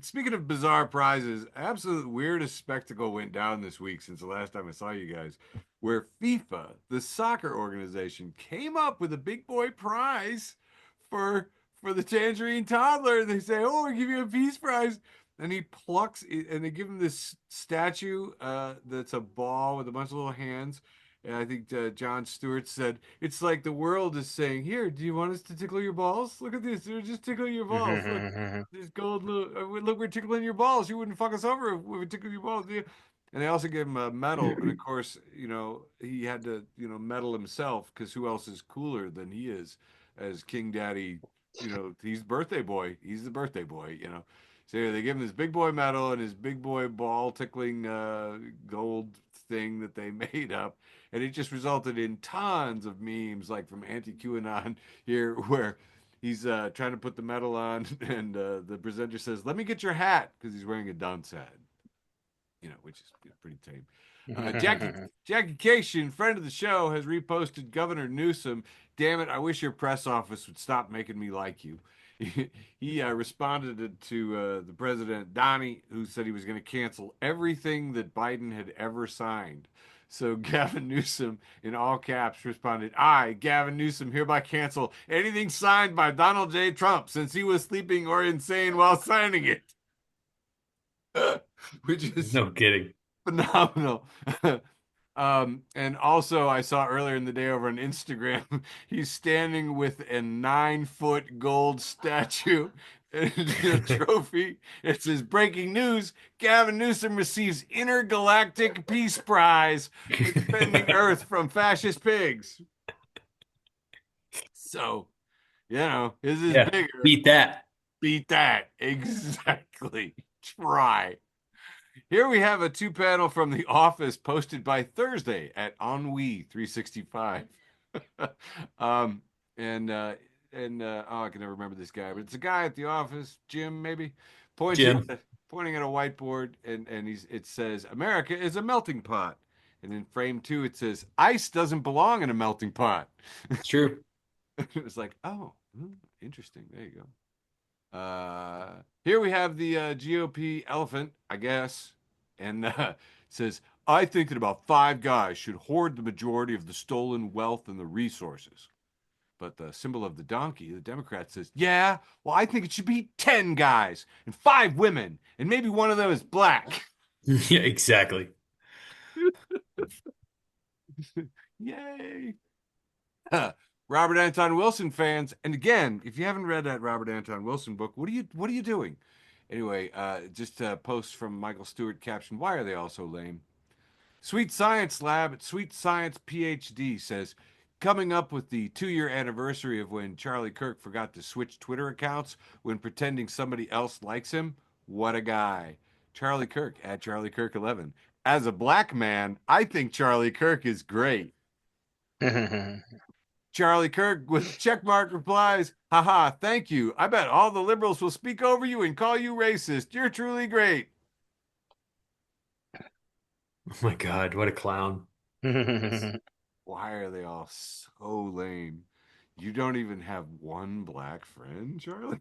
Speaking of bizarre prizes, absolute weirdest spectacle went down this week since the last time I saw you guys, where FIFA, the soccer organization, came up with a big boy prize for the tangerine toddler. They say, "Oh, we give you a peace prize," and he plucks it, and they give him this statue that's a ball with a bunch of little hands. And I think John Stewart said, it's like the world is saying, here, do you want us to tickle your balls? Look at this. They're just tickling your balls. Look, this gold, look, we're tickling your balls. You wouldn't fuck us over if we tickle your balls. Yeah. And they also gave him a medal. And of course, he had to, medal himself because who else is cooler than he is as King Daddy? He's birthday boy. He's the birthday boy. So they give him this big boy medal and his big boy ball tickling gold thing that they made up, and it just resulted in tons of memes, like from anti-QAnon here, where he's trying to put the medal on, and the presenter says, "Let me get your hat," because he's wearing a dunce hat, which is pretty tame. Jackie Cation, friend of the show, has reposted Governor Newsom. Damn it! I wish your press office would stop making me like you. He responded to the president, Donnie, who said he was going to cancel everything that Biden had ever signed. So Gavin Newsom, in all caps, responded, I, Gavin Newsom, hereby cancel anything signed by Donald J. Trump since he was sleeping or insane while signing it. Which is No kidding. phenomenal. And also, I saw earlier in the day over on Instagram, he's standing with a 9-foot gold statue and a trophy. It says, breaking news, Gavin Newsom receives Intergalactic Peace Prize for defending Earth from fascist pigs. So, his is Yeah, bigger. beat that. Beat that. Exactly. Try. Here we have a 2-panel from The Office posted by Thursday at Ennui 365. um, I can never remember this guy, but it's a guy at the office, Jim, maybe, pointing Jim. pointing at a whiteboard, and it says, America is a melting pot. And in frame 2, it says, ice doesn't belong in a melting pot. It's true. It was like, interesting. There you go. Here we have the GOP elephant, I guess, and it says, I think that about 5 guys should hoard the majority of the stolen wealth and the resources. But the symbol of the donkey, the Democrat, says, yeah, well, I think it should be 10 guys and 5 women, and maybe one of them is black. Yeah, exactly. Yay. Robert Anton Wilson fans, and again, if you haven't read that Robert Anton Wilson book, what are you doing? Anyway, just a post from Michael Stewart caption, why are they all so lame? Sweet Science Lab at Sweet Science PhD says, coming up with the 2-year anniversary of when Charlie Kirk forgot to switch Twitter accounts when pretending somebody else likes him. What a guy. Charlie Kirk at Charlie Kirk 11. As a black man, I think Charlie Kirk is great. Charlie Kirk with checkmark replies, haha, thank you. I bet all the liberals will speak over you and call you racist. You're truly great. Oh my God, what a clown. Why are they all so lame? You don't even have one black friend, Charlie?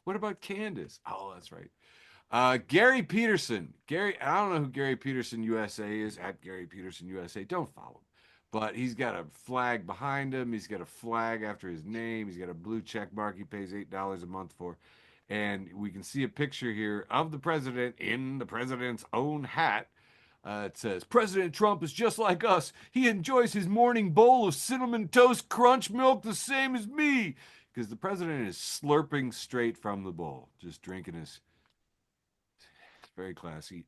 What about Candace? Oh, that's right. Gary Peterson. I don't know who Gary Peterson USA is, at Gary Peterson USA. Don't follow him. But he's got a flag behind him. He's got a flag after his name. He's got a blue check mark he pays $8 a month for. And we can see a picture here of the president in the president's own hat. It says, President Trump is just like us. He enjoys his morning bowl of cinnamon toast crunch milk the same as me. Because the president is slurping straight from the bowl, just drinking his. It's very classy.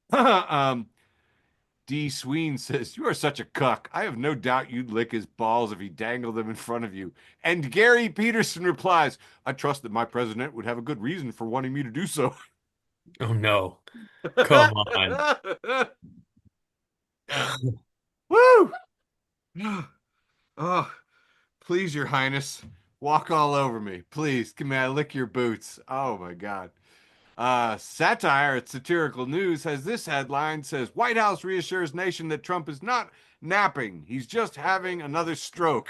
D. Sween says, You are such a cuck. I have no doubt you'd lick his balls if he dangled them in front of you. And Gary Peterson replies, I trust that my president would have a good reason for wanting me to do so. Oh no. Come on. Woo! Oh, please, Your Highness, walk all over me. Please, may I lick your boots? Oh my God. Satire at Satirical News has this headline, says, White House reassures nation that Trump is not napping. He's just having another stroke.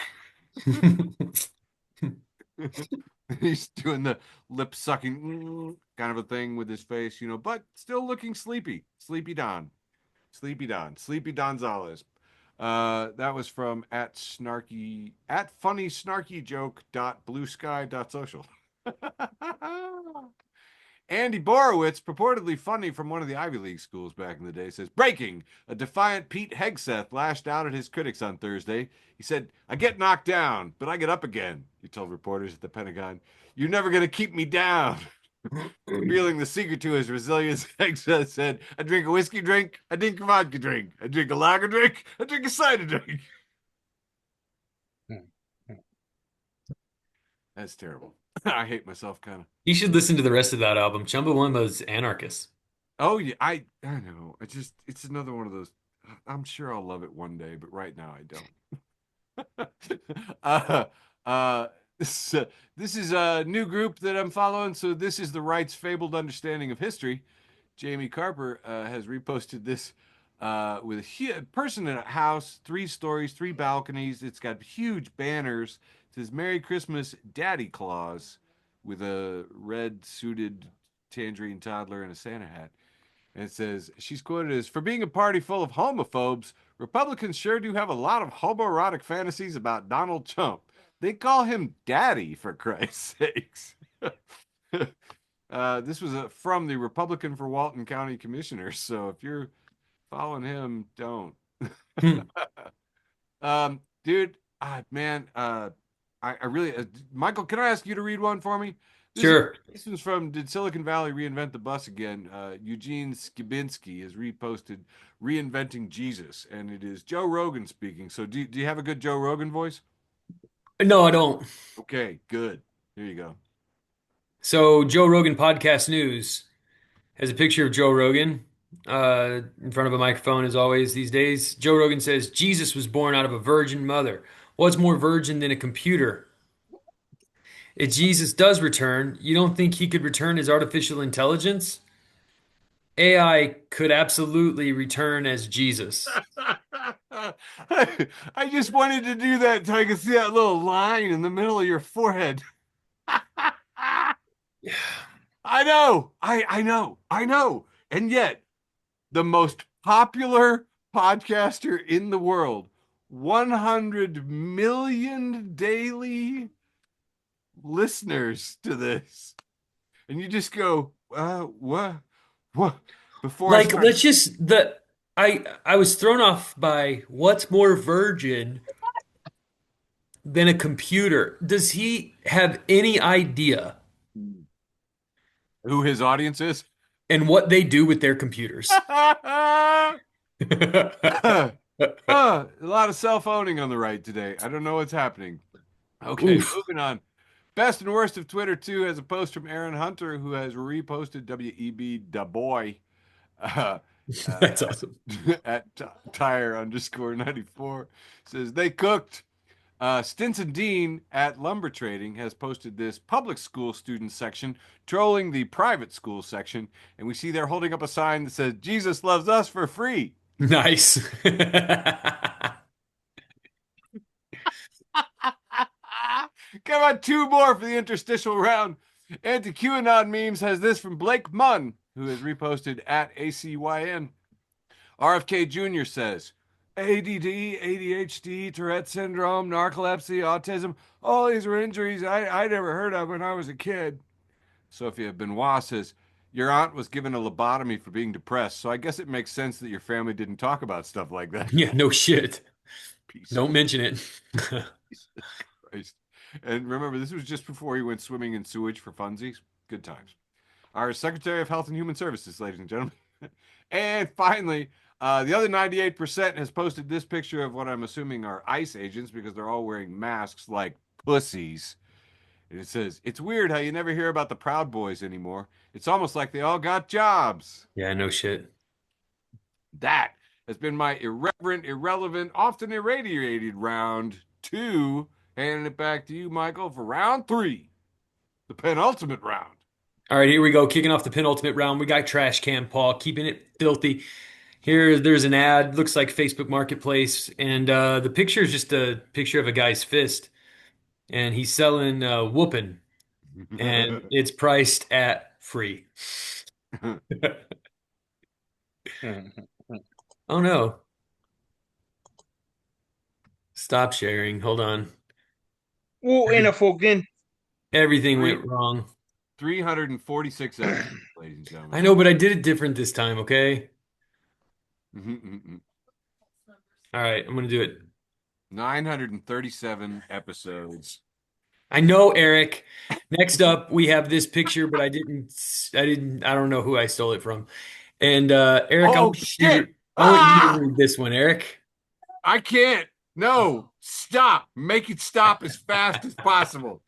He's doing the lip sucking kind of a thing with his face, but still looking sleepy. Sleepy Don. Sleepy Donzales. That was from at funny snarky joke.bluesky.social. Andy Borowitz, purportedly funny from one of the Ivy League schools back in the day, says, Breaking! A defiant Pete Hegseth lashed out at his critics on Thursday. He said, I get knocked down, but I get up again, he told reporters at the Pentagon. You're never going to keep me down. Revealing the secret to his resilience, Hegseth said, I drink a whiskey drink, I drink a vodka drink, I drink a lager drink, I drink a cider drink. That's terrible. I hate myself, kind of. You should listen to the rest of that album. Chumbawamba's Anarchist. Oh yeah, I know. It's another one of those. I'm sure I'll love it one day, but right now I don't. This is a new group that I'm following. So this is the right's fabled understanding of history. Jamie Carper has reposted this with a person in a house, 3 stories, 3 balconies. It's got huge banners. It says Merry Christmas, Daddy Claus, with a red suited tangerine toddler and a Santa hat. And it says, she's quoted as, For being a party full of homophobes, Republicans sure do have a lot of homoerotic fantasies about Donald Trump. They call him Daddy, for Christ's sakes. This was from the Republican for Walton County Commissioner. So if you're following him, don't. Dude, man, I really, Michael, can I ask you to read one for me? Sure. This one's from Did Silicon Valley Reinvent the Bus Again? Eugene Skibinski has reposted Reinventing Jesus, and it is Joe Rogan speaking. So do you have a good Joe Rogan voice? No, I don't. Okay, good. Here you go. So Joe Rogan Podcast News has a picture of Joe Rogan in front of a microphone, as always these days. Joe Rogan says, Jesus was born out of a virgin mother. What's more virgin than a computer? If Jesus does return, you don't think he could return as artificial intelligence? AI could absolutely return as Jesus. I just wanted to do that so I could see that little line in the middle of your forehead. I know. I know. And yet, the most popular podcaster in the world, 100 million daily listeners to this. And you just go, what? Before Like, let's just I was thrown off by what's more virgin than a computer. Does he have any idea who his audience is and what they do with their computers? A lot of self-owning on the right today. I don't know what's happening. Okay, moving on. Best and worst of Twitter 2 has a post from Aaron Hunter, who has reposted WEB da boy. That's awesome. At tire_94 says they cooked. Stinson Dean at Lumber Trading has posted this public school student section trolling the private school section, and we see they're holding up a sign that says Jesus loves us for free. Nice. Come on, 2 more for the interstitial round. Anti-QAnon memes has this from Blake Munn, who has reposted at ACYN. RFK Jr. says, ADD, ADHD, Tourette syndrome, narcolepsy, autism, all these were injuries I never heard of when I was a kid. Sophia Benoit says, Your aunt was given a lobotomy for being depressed, so I guess it makes sense that your family didn't talk about stuff like that. Yeah, no shit. Piece Don't mention it. of Christ. And remember, this was just before he went swimming in sewage for funsies. Good times. Our Secretary of Health and Human Services, ladies and gentlemen. And finally, the other 98% has posted this picture of what I'm assuming are ICE agents because they're all wearing masks like pussies. And it says, "It's weird how you never hear about the Proud Boys anymore. It's almost like they all got jobs." Yeah, no shit. That has been my irreverent, irrelevant, often irradiated round two. Handing it back to you, Michael, for round three, the penultimate round. All right, here we go. Kicking off the penultimate round. We got Trash Can Paul, keeping it filthy. There's an ad. Looks like Facebook Marketplace, and the picture is just a picture of a guy's fist, and he's selling whooping, and it's priced at free. Oh no. Stop sharing. Hold on. Oh, in a fucking. Everything went wrong. 346 episodes, ladies and gentlemen. I know, but I did it different this time, okay? All right, I'm gonna do it. 937 episodes. I know, Eric. Next up, we have this picture, but I don't know who I stole it from. And Eric, Oh, shit! I want you to read this one, Eric. I can't. No, stop. Make it stop as fast as possible.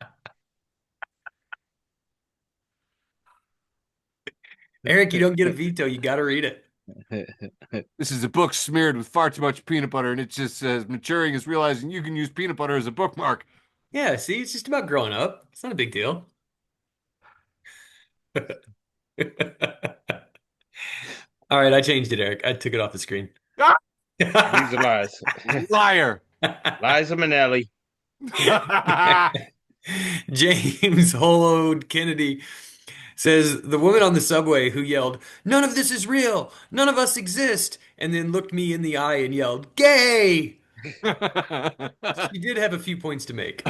Eric, you don't get a veto. You got to read it. This is a book smeared with far too much peanut butter, and it just says, "Maturing is realizing you can use peanut butter as a bookmark." Yeah, see, it's just about growing up. It's not a big deal. All right, I changed it, Eric. I took it off the screen. Ah! These are lies. Liar. Liza Minnelli. James Hollow Kennedy says the woman on the subway who yelled, "None of this is real. None of us exist," and then looked me in the eye and yelled, "Gay." She did have a few points to make.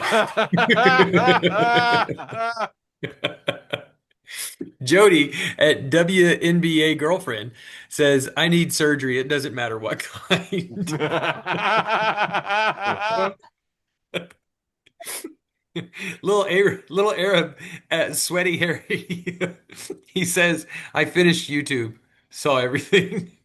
Jody at WNBA Girlfriend says, "I need surgery. It doesn't matter what kind." Little Arab at Sweaty Harry. He says, "I finished YouTube, saw everything."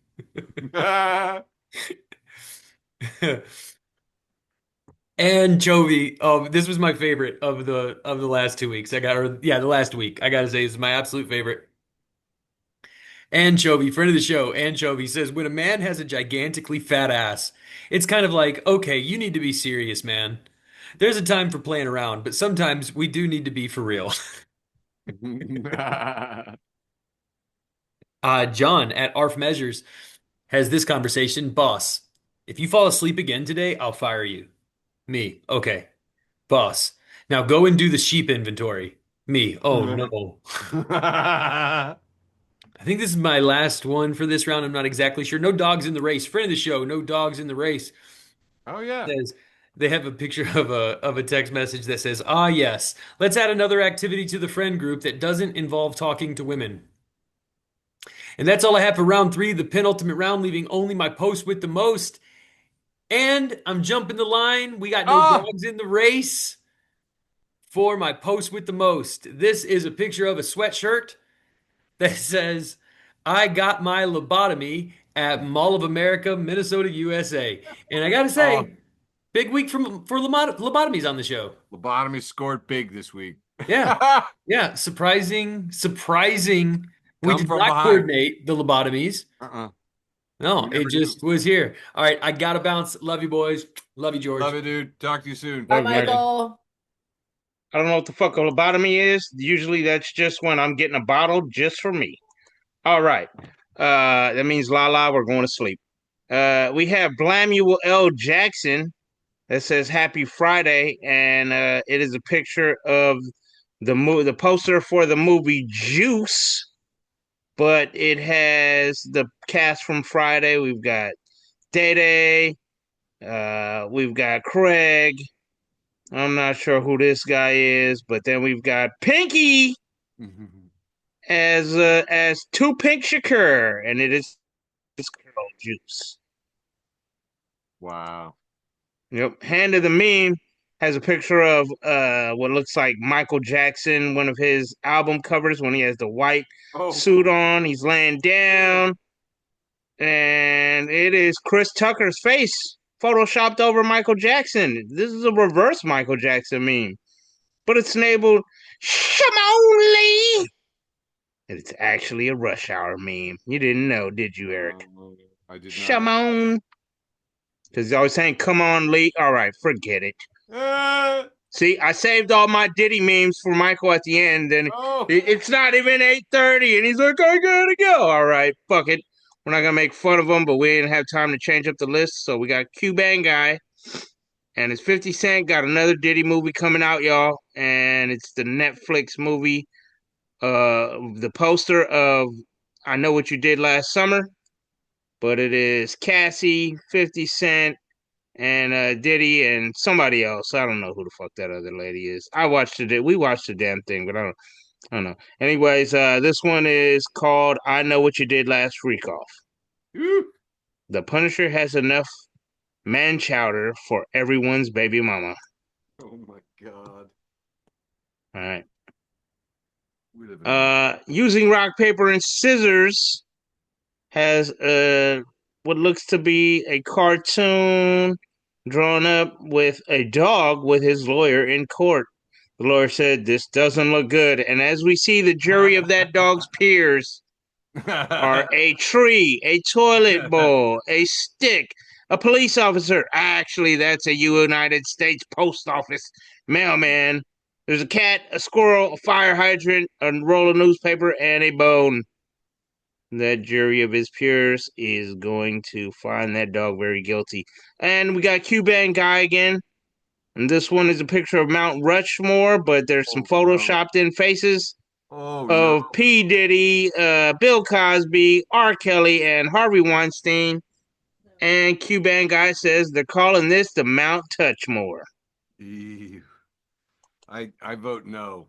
Anchovy. Oh, this was my favorite of the last 2 weeks. The last week. I gotta say, this is my absolute favorite. Anchovy, friend of the show, Anchovy says, "When a man has a gigantically fat ass, it's kind of like, okay, you need to be serious, man. There's a time for playing around, but sometimes we do need to be for real." John at ARF Measures has this conversation. "Boss, if you fall asleep again today, I'll fire you." Me. "Okay. Boss, now go and do the sheep inventory." Me. "Oh no." I think this is my last one for this round. I'm not exactly sure. No dogs in the race. Friend of the show, no dogs in the race. Oh yeah. Says they have a picture of a text message that says, "Ah yes, let's add another activity to the friend group that doesn't involve talking to women." And that's all I have for round three, the penultimate round, leaving only my post with the most. And I'm jumping the line. We got no dogs in the race for my post with the most. This is a picture of a sweatshirt that says, "I got my lobotomy at Mall of America, Minnesota, USA." And I gotta say, big week for lobotomies on the show. Lobotomy scored big this week. Yeah. Yeah. Surprising. We did not coordinate the lobotomies. No, it just was here. All right, I gotta bounce. Love you, boys. Love you, George. Love you, dude. Talk to you soon. Bye, Michael. I don't know what the fuck a lobotomy is. Usually that's just when I'm getting a bottle just for me. All right. That means la we're going to sleep. We have Blamuel L. Jackson that says Happy Friday, and it is a picture of the poster for the movie Juice, but it has the cast from Friday. We've got Day Day, we've got Craig. I'm not sure who this guy is, but then we've got Pinky. as Two Pink Shakur, and it is girl juice. Wow. Yep. Hand of the Meme has a picture of what looks like Michael Jackson, one of his album covers when he has the white suit on. He's laying down. And it is Chris Tucker's face photoshopped over Michael Jackson. This is a reverse Michael Jackson meme. But it's enabled Shamonly. It's actually a Rush Hour meme. You didn't know, did you, Eric? I did not. Shamon. Because I was saying, come on, Lee. All right, forget it. See, I saved all my Diddy memes for Michael at the end, and it's not even 8:30, and he's like, I gotta go. All right, fuck it. We're not gonna make fun of him, but we didn't have time to change up the list, so we got Q-Bang Guy, and it's 50 Cent got another Diddy movie coming out, y'all, and it's the Netflix movie, the poster of I Know What You Did Last Summer, but it is Cassie, 50 Cent, and Diddy and somebody else. I don't know who the fuck that other lady is. We watched the damn thing, but I don't know. Anyways, this one is called I Know What You Did Last Freak Off. The Punisher has enough man chowder for everyone's baby mama. Oh my god. All right. Using rock, paper, and scissors has what looks to be a cartoon drawn up with a dog with his lawyer in court. The lawyer said, "This doesn't look good." And as we see, the jury of that dog's peers are a tree, a toilet bowl, a stick, a police officer. Actually, that's a United States Post Office mailman. There's a cat, a squirrel, a fire hydrant, a roll of newspaper, and a bone. That jury of his peers is going to find that dog very guilty. And we got Q-Bang Guy again. And this one is a picture of Mount Rushmore, but there's some photoshopped in faces of P. Diddy, Bill Cosby, R. Kelly, and Harvey Weinstein. And Q-Bang Guy says they're calling this the Mount Touchmore. Ew. I vote no.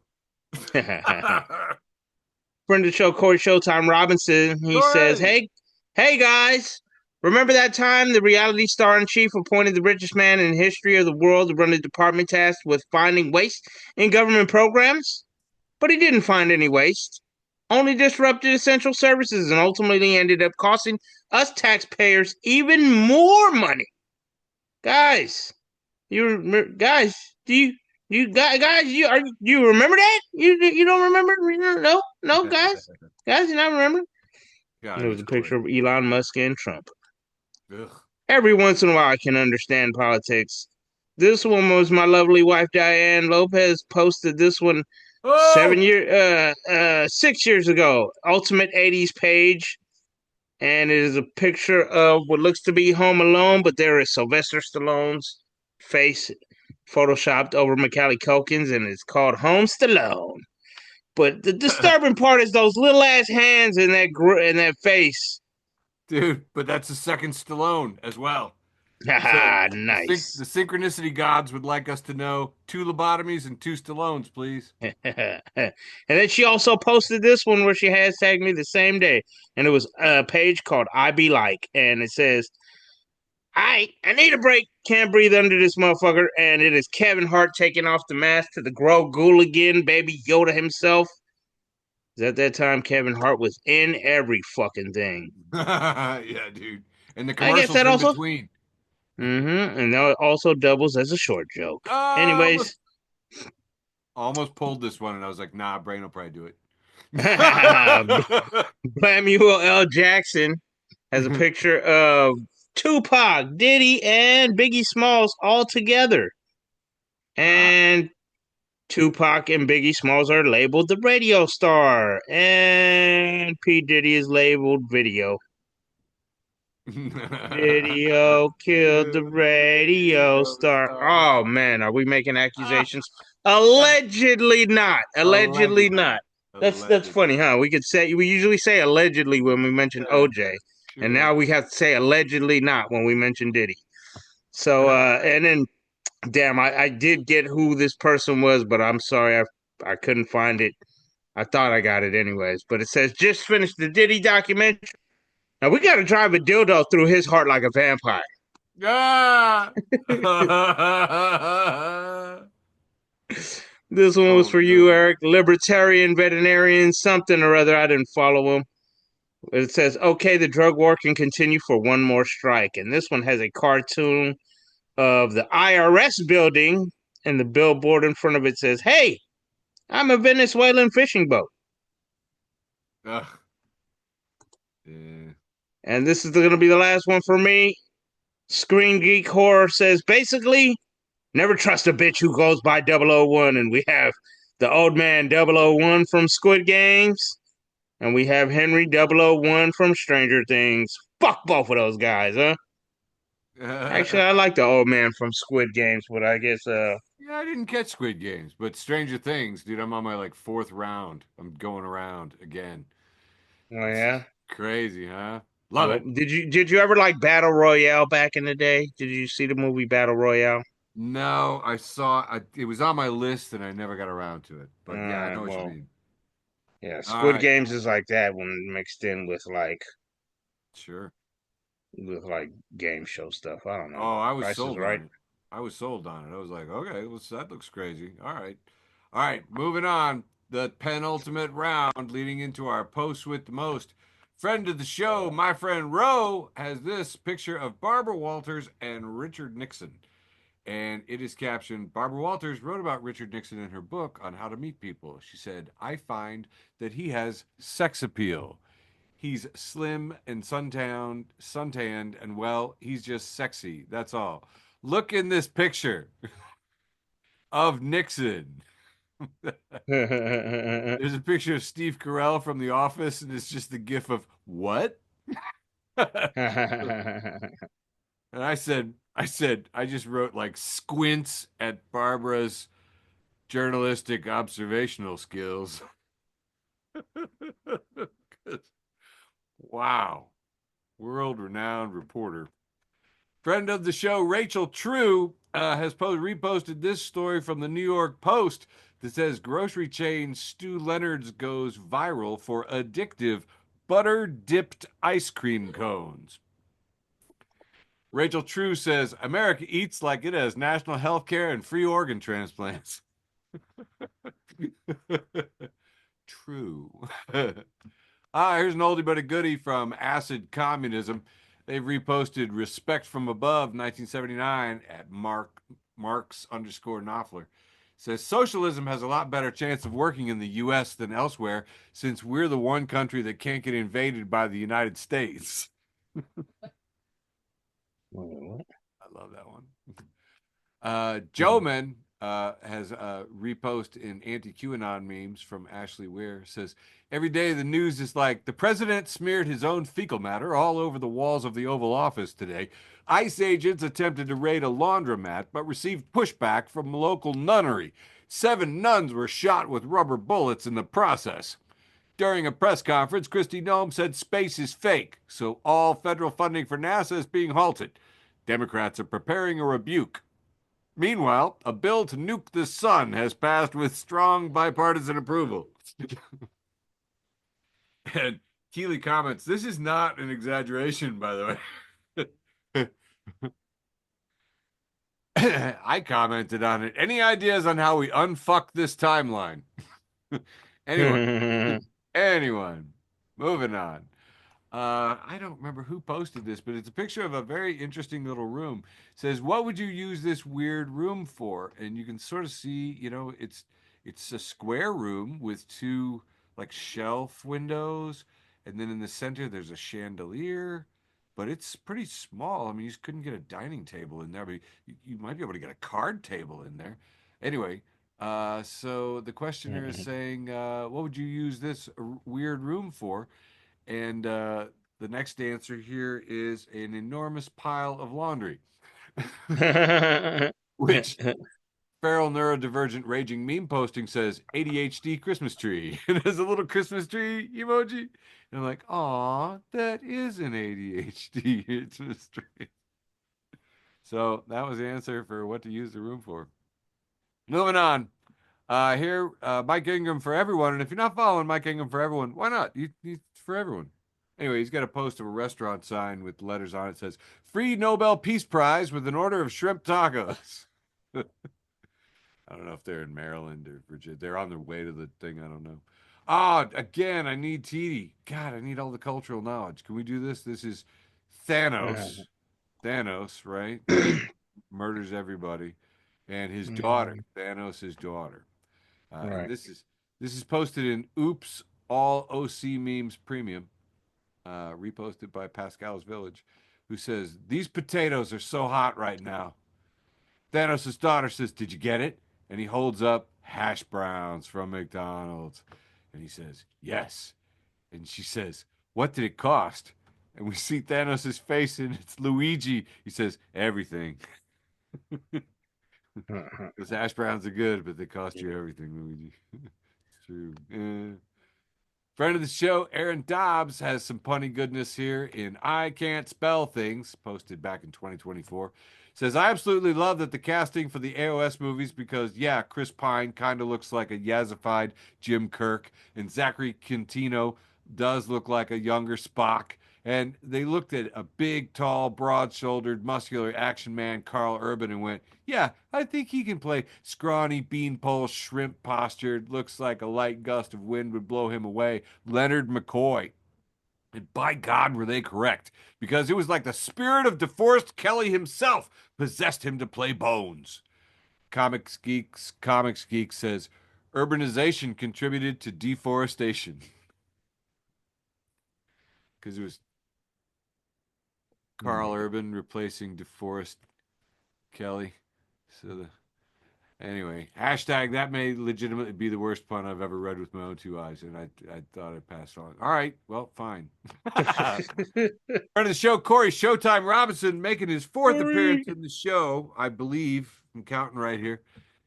Friend of the show, Corey Showtime Robinson, he says, hey guys, remember that time the reality star-in-chief appointed the richest man in the history of the world to run a department tasked with finding waste in government programs? But he didn't find any waste, only disrupted essential services and ultimately ended up costing us taxpayers even more money. Guys, do you remember that? You remember that? You don't remember? No, guys, you not remember? It was a picture of Elon Musk and Trump. Ugh. Every once in a while, I can understand politics. This one was my lovely wife Diane Lopez posted this one 6 years ago. Ultimate 80s page, and it is a picture of what looks to be Home Alone, but there is Sylvester Stallone's face photoshopped over Macaulay Culkin's, and it's called Home Stallone. But the disturbing part is those little ass hands in that face. Dude, but that's the second Stallone as well. Nice. The synchronicity gods would like us to know 2 lobotomies and 2 Stallones, please. And then she also posted this one where she hashtagged me the same day, and it was a page called I Be Like, and it says, I need a break. Can't breathe under this motherfucker. And it is Kevin Hart taking off the mask to the Grow Gooligan, baby Yoda himself. At that time, Kevin Hart was in every fucking thing. Yeah, dude. And the commercials in between. Mm-hmm. And that also doubles as a short joke. Anyways. Almost pulled this one, and I was like, nah, Brane will probably do it. Samuel L. Jackson has a picture of Tupac, Diddy, and Biggie Smalls all together. And Tupac and Biggie Smalls are labeled the radio star. And P. Diddy is labeled video. Video killed the radio star. Oh, man, are we making accusations? Allegedly not. Allegedly not. That's funny, huh? We usually say allegedly when we mention OJ. Sure. And now we have to say allegedly not when we mention Diddy. So, and then, damn, I did get who this person was, but I'm sorry, I couldn't find it. I thought I got it anyways, but it says just finished the Diddy documentary. Now we got to drive a dildo through his heart like a vampire. Ah! This one was Oh, for you, no. Eric. Libertarian, veterinarian, something or other. I didn't follow him. It says, okay, the drug war can continue for one more strike. And this one has a cartoon of the IRS building, and the billboard in front of it says, hey, I'm a Venezuelan fishing boat. Ugh. Yeah. And this is going to be the last one for me. Screen Geek Horror says, basically, never trust a bitch who goes by 001. And we have the old man 001 from Squid Games. And we have Henry 001 from Stranger Things. Fuck both of those guys, huh? Actually, I like the old man from Squid Games, but I guess Yeah, I didn't catch Squid Games, but Stranger Things, dude, I'm on my like fourth round. I'm going around again. oh It's yeah. crazy, huh? Love Well, it. did you ever like Battle Royale back in the day? Did you see the movie Battle Royale? No, it was on my list and I never got around to it. But yeah, I know what you Well, mean. yeah, All Squid right, Games is like that when mixed in sure. with like game show stuff. I don't know. Oh, I was Price is sold right. on it. I was sold on it. I was like, okay, well, that looks crazy. All right. All right, moving on. The penultimate round leading into our post with the most. Friend of the show, my friend Roe, has this picture of Barbara Walters and Richard Nixon. And it is captioned Barbara Walters wrote about Richard Nixon in her book on how to meet people. She said, I find that he has sex appeal. He's slim and suntanned, and well, he's just sexy. That's all. Look in this picture of Nixon. There's a picture of Steve Carell from The Office, and it's just the gif of what? And I just wrote like squints at Barbara's journalistic observational skills. Wow. World renowned reporter. Friend of the show, Rachel True, has reposted this story from the New York Post that says grocery chain Stu Leonard's goes viral for addictive butter dipped ice cream cones. Rachel True says America eats like it has national health care and free organ transplants. True. Here's an oldie but a goodie from Acid Communism. They've reposted Respect from Above 1979 at Marks underscore Knopfler. Says socialism has a lot better chance of working in the US than elsewhere since we're the one country that can't get invaded by the United States. I love that one. Joeman has reposted in anti-QAnon memes from Ashley Weir. Says every day the news is like the president smeared his own fecal matter all over the walls of the Oval Office today. ICE agents attempted to raid a laundromat but received pushback from a local nunnery. 7 nuns were shot with rubber bullets in the process. During a press conference, Kristi Noem said space is fake, so all federal funding for NASA is being halted. Democrats are preparing a rebuke. Meanwhile, a bill to nuke the sun has passed with strong bipartisan approval. And Keeley comments, this is not an exaggeration, by the way. I commented on it. Any ideas on how we unfuck this timeline? Anyone? Anyone? Moving on. I don't remember who posted this, but it's a picture of a very interesting little room. It says, what would you use this weird room for? And you can sort of see, it's a square room with 2 like shelf windows, and then in the center there's a chandelier, but it's pretty small. I mean, you just couldn't get a dining table in there, but you might be able to get a card table in there. Anyway, so the questioner is saying, what would you use this weird room for? And the next answer here is an enormous pile of laundry, which feral neurodivergent raging meme posting says ADHD Christmas tree. And there's a little Christmas tree emoji. And I'm like, aw, that is an ADHD Christmas tree. So that was the answer for what to use the room for. Moving on. Here, Mike Ingram for everyone. And if you're not following Mike Ingram for everyone, why not? He's for everyone. Anyway, he's got a post of a restaurant sign with letters on it that says "Free Nobel Peace Prize with an order of shrimp tacos." I don't know if they're in Maryland or Virginia. They're on their way to the thing. I don't know. Ah, again, I need TD. God, I need all the cultural knowledge. Can we do this? This is Thanos. Thanos, right? Murders everybody, and his daughter, Thanos' daughter. And Right. this is posted in Oops All OC Memes Premium, reposted by Pascal's Village, who says these potatoes are so hot right now. Thanos' daughter says, "Did you get it?" And he holds up hash browns from McDonald's, and he says, "Yes." And she says, "What did it cost?" And we see Thanos' face, and it's Luigi. He says, "Everything." Those hash browns are good, but they cost you everything, Luigi. It's true. Friend of the show, Aaron Dobbs, has some punny goodness here in I Can't Spell Things, posted back in 2024. Says, I absolutely love that the casting for the AOS movies because, yeah, Chris Pine kind of looks like a yazzified Jim Kirk, and Zachary Quintino does look like a younger Spock. And they looked at a big, tall, broad-shouldered, muscular action man, Carl Urban, and went, yeah, I think he can play scrawny, beanpole, shrimp-postured, looks like a light gust of wind would blow him away, Leonard McCoy. And by God, were they correct, because it was like the spirit of DeForest Kelly himself possessed him to play Bones. Comics Geek says, urbanization contributed to deforestation. Because it was Carl Urban replacing DeForest Kelly. Anyway, hashtag that may legitimately be the worst pun I've ever read with my own two eyes, and I thought I'd pass on. All right, well, fine. Friend of the show, Corey Showtime Robinson, making his fourth appearance in the show, I believe, I'm counting right here,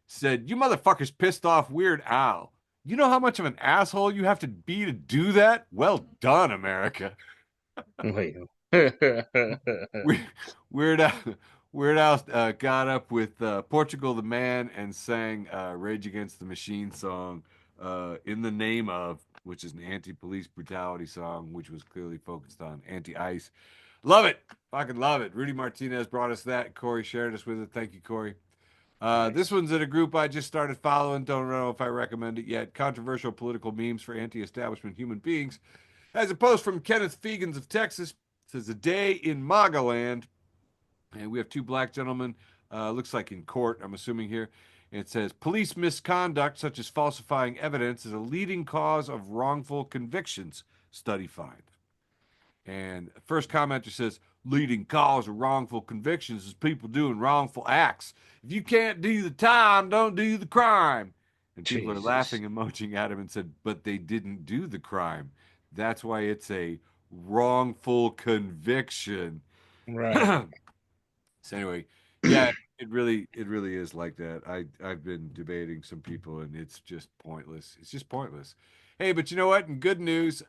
said, you motherfuckers pissed off Weird Al. You know how much of an asshole you have to be to do that? Well done, America. Wait. Weird Al, Weird Al got up with Portugal the Man and sang Rage Against the Machine song In the Name of, which is an anti-police brutality song, which was clearly focused on anti-ICE. Love it. Fucking love it. Rudy Martinez brought us that. Corey shared us with it. Thank you, Corey. Nice. This one's in a group I just started following. Don't know if I recommend it yet. Controversial political memes for anti-establishment human beings. As a post from Kenneth Fegans of Texas. It says, a day in Magaland. And we have two black gentlemen, looks like in court, I'm assuming here. And it says, police misconduct, such as falsifying evidence, is a leading cause of wrongful convictions, study finds. And first commenter says, leading cause of wrongful convictions is people doing wrongful acts. If you can't do the time, don't do the crime. And people are laughing and moaching at him and said, but they didn't do the crime. That's why it's a wrongful conviction. Right. So anyway, yeah, it really is like that. I've been debating some people and it's just pointless. It's just pointless. Hey, but you know what? In good news,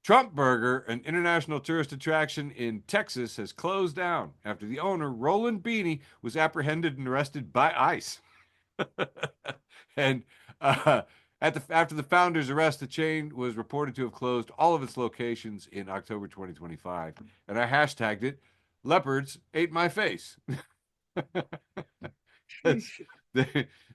Trump Burger, an international tourist attraction in Texas, has closed down after the owner, Roland Beanie, was apprehended and arrested by ICE. And after the founder's arrest, the chain was reported to have closed all of its locations in October 2025. And I hashtagged it, leopards ate my face.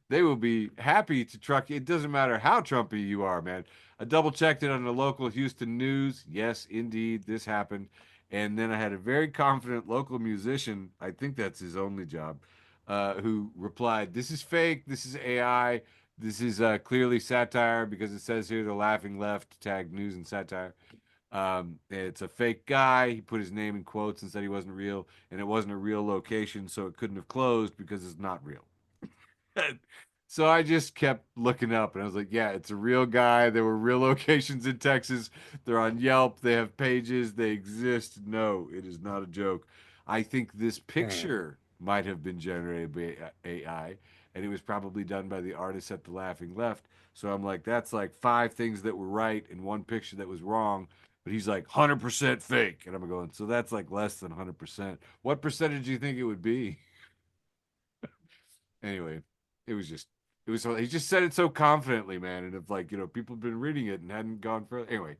they will be happy to truck you. It doesn't matter how Trumpy you are, man. I double checked it on the local Houston news. Yes, indeed, this happened. And then I had a very confident local musician, I think that's his only job, who replied, this is fake, this is AI, this is clearly satire because it says here the laughing left tagged news and satire. It's a fake guy. He put his name in quotes and said he wasn't real, and it wasn't a real location, so it couldn't have closed because it's not real. So I just kept looking up, and I was like, yeah, it's a real guy. There were real locations in Texas. They're on Yelp. They have pages. They exist. No, it is not a joke. I think this picture might have been generated by AI, and it was probably done by the artist at the Laughing Left. So I'm like, that's like 5 things that were right and 1 picture that was wrong. But he's like 100% fake. And I'm going, so that's like less than 100%. What percentage do you think it would be? Anyway, it was just It was he just said it so confidently, man, and if like people have been reading it and hadn't gone further. Anyway,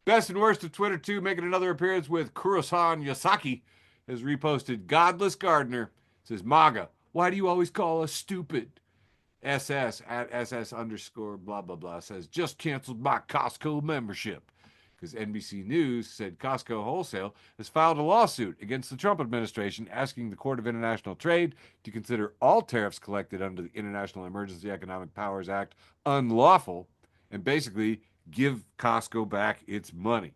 best and worst of Twitter too, making another appearance with Kurosan Yasaki, has reposted Godless Gardener. Says MAGA, why do you always call us stupid? SS at SS underscore blah blah blah says just canceled my Costco membership. Because NBC News said Costco Wholesale has filed a lawsuit against the Trump administration asking the Court of International Trade to consider all tariffs collected under the International Emergency Economic Powers Act unlawful and basically give Costco back its money.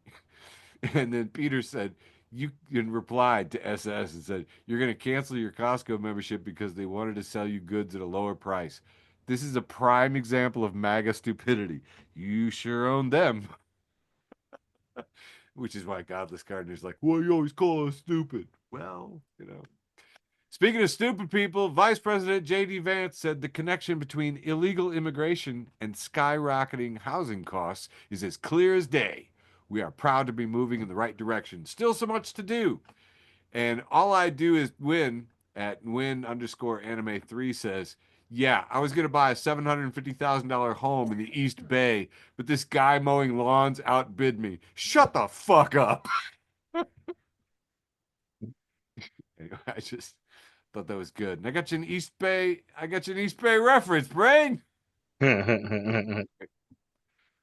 And then Peter said, you replied to SS and said, you're going to cancel your Costco membership because they wanted to sell you goods at a lower price. This is a prime example of MAGA stupidity. You sure own them. Which is why Godless Gardener's like, well, you always call us stupid. Well, Speaking of stupid people, Vice President J.D. Vance said the connection between illegal immigration and skyrocketing housing costs is as clear as day. We are proud to be moving in the right direction. Still so much to do. And all I do is win at win_anime3 says, yeah, I was going to buy a $750,000 home in the East Bay, but this guy mowing lawns outbid me. Shut the fuck up. Anyway, I just thought that was good. And I got you an East Bay reference, Brane.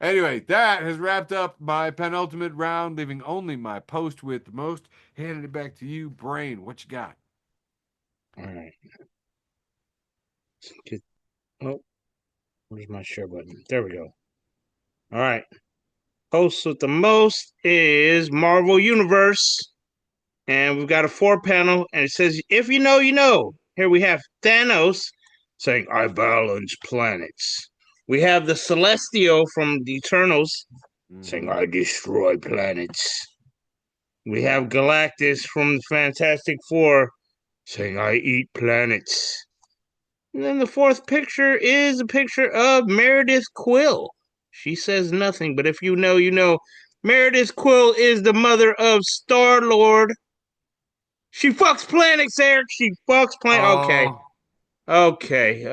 Anyway, that has wrapped up my penultimate round, leaving only my post with the most. Handing it back to you, Brane. What you got? All right. Oh, where's my share button? There we go. All right. Post with the most is Marvel Universe. And we've got a 4-panel, and it says, if you know, you know. Here we have Thanos saying, I balance planets. We have the Celestial from the Eternals saying, I destroy planets. We have Galactus from the Fantastic Four saying, I eat planets. And then the fourth picture is a picture of Meredith Quill. She says nothing, but if you know, you know. Meredith Quill is the mother of Star-Lord. She fucks planets, Eric. She fucks planets. Okay.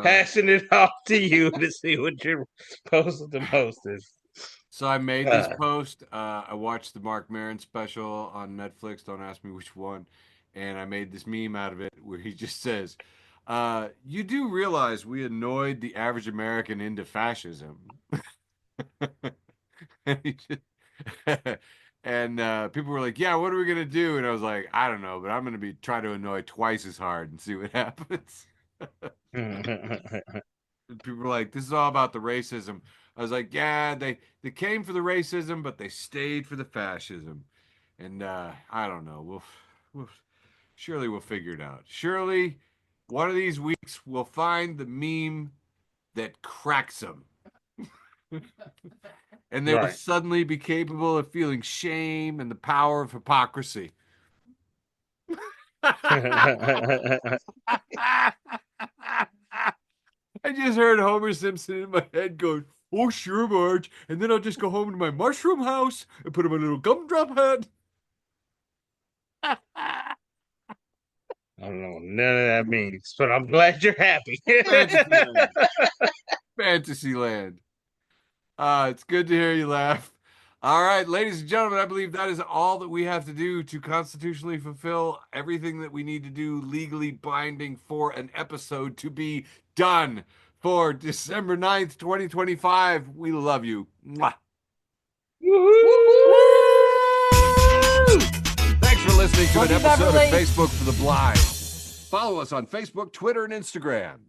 Passing it off to you to see what your post the most is. So I made this post. I watched the Mark Maron special on Netflix. Don't ask me which one. And I made this meme out of it where he just says, you do realize we annoyed the average American into fascism. And people were like, yeah, what are we going to do? And I was like, I don't know, but I'm going to try to annoy twice as hard and see what happens. And people were like, this is all about the racism. I was like, yeah, they came for the racism, but they stayed for the fascism. And I don't know. Surely we'll figure it out. Surely one of these weeks we'll find the meme that cracks them. And they will suddenly be capable of feeling shame and the power of hypocrisy. I just heard Homer Simpson in my head going, oh, sure, Marge. And then I'll just go home to my mushroom house and put on my little gumdrop hat. I don't know what none of that means, but I'm glad you're happy. Fantasyland. Fantasyland. It's good to hear you laugh. All right, ladies and gentlemen, I believe that is all that we have to do to constitutionally fulfill everything that we need to do legally binding for an episode to be done for December 9th, 2025. We love you. Mwah. Thanks for listening to an episode of Facebook for the Blind. Follow us on Facebook, Twitter, and Instagram.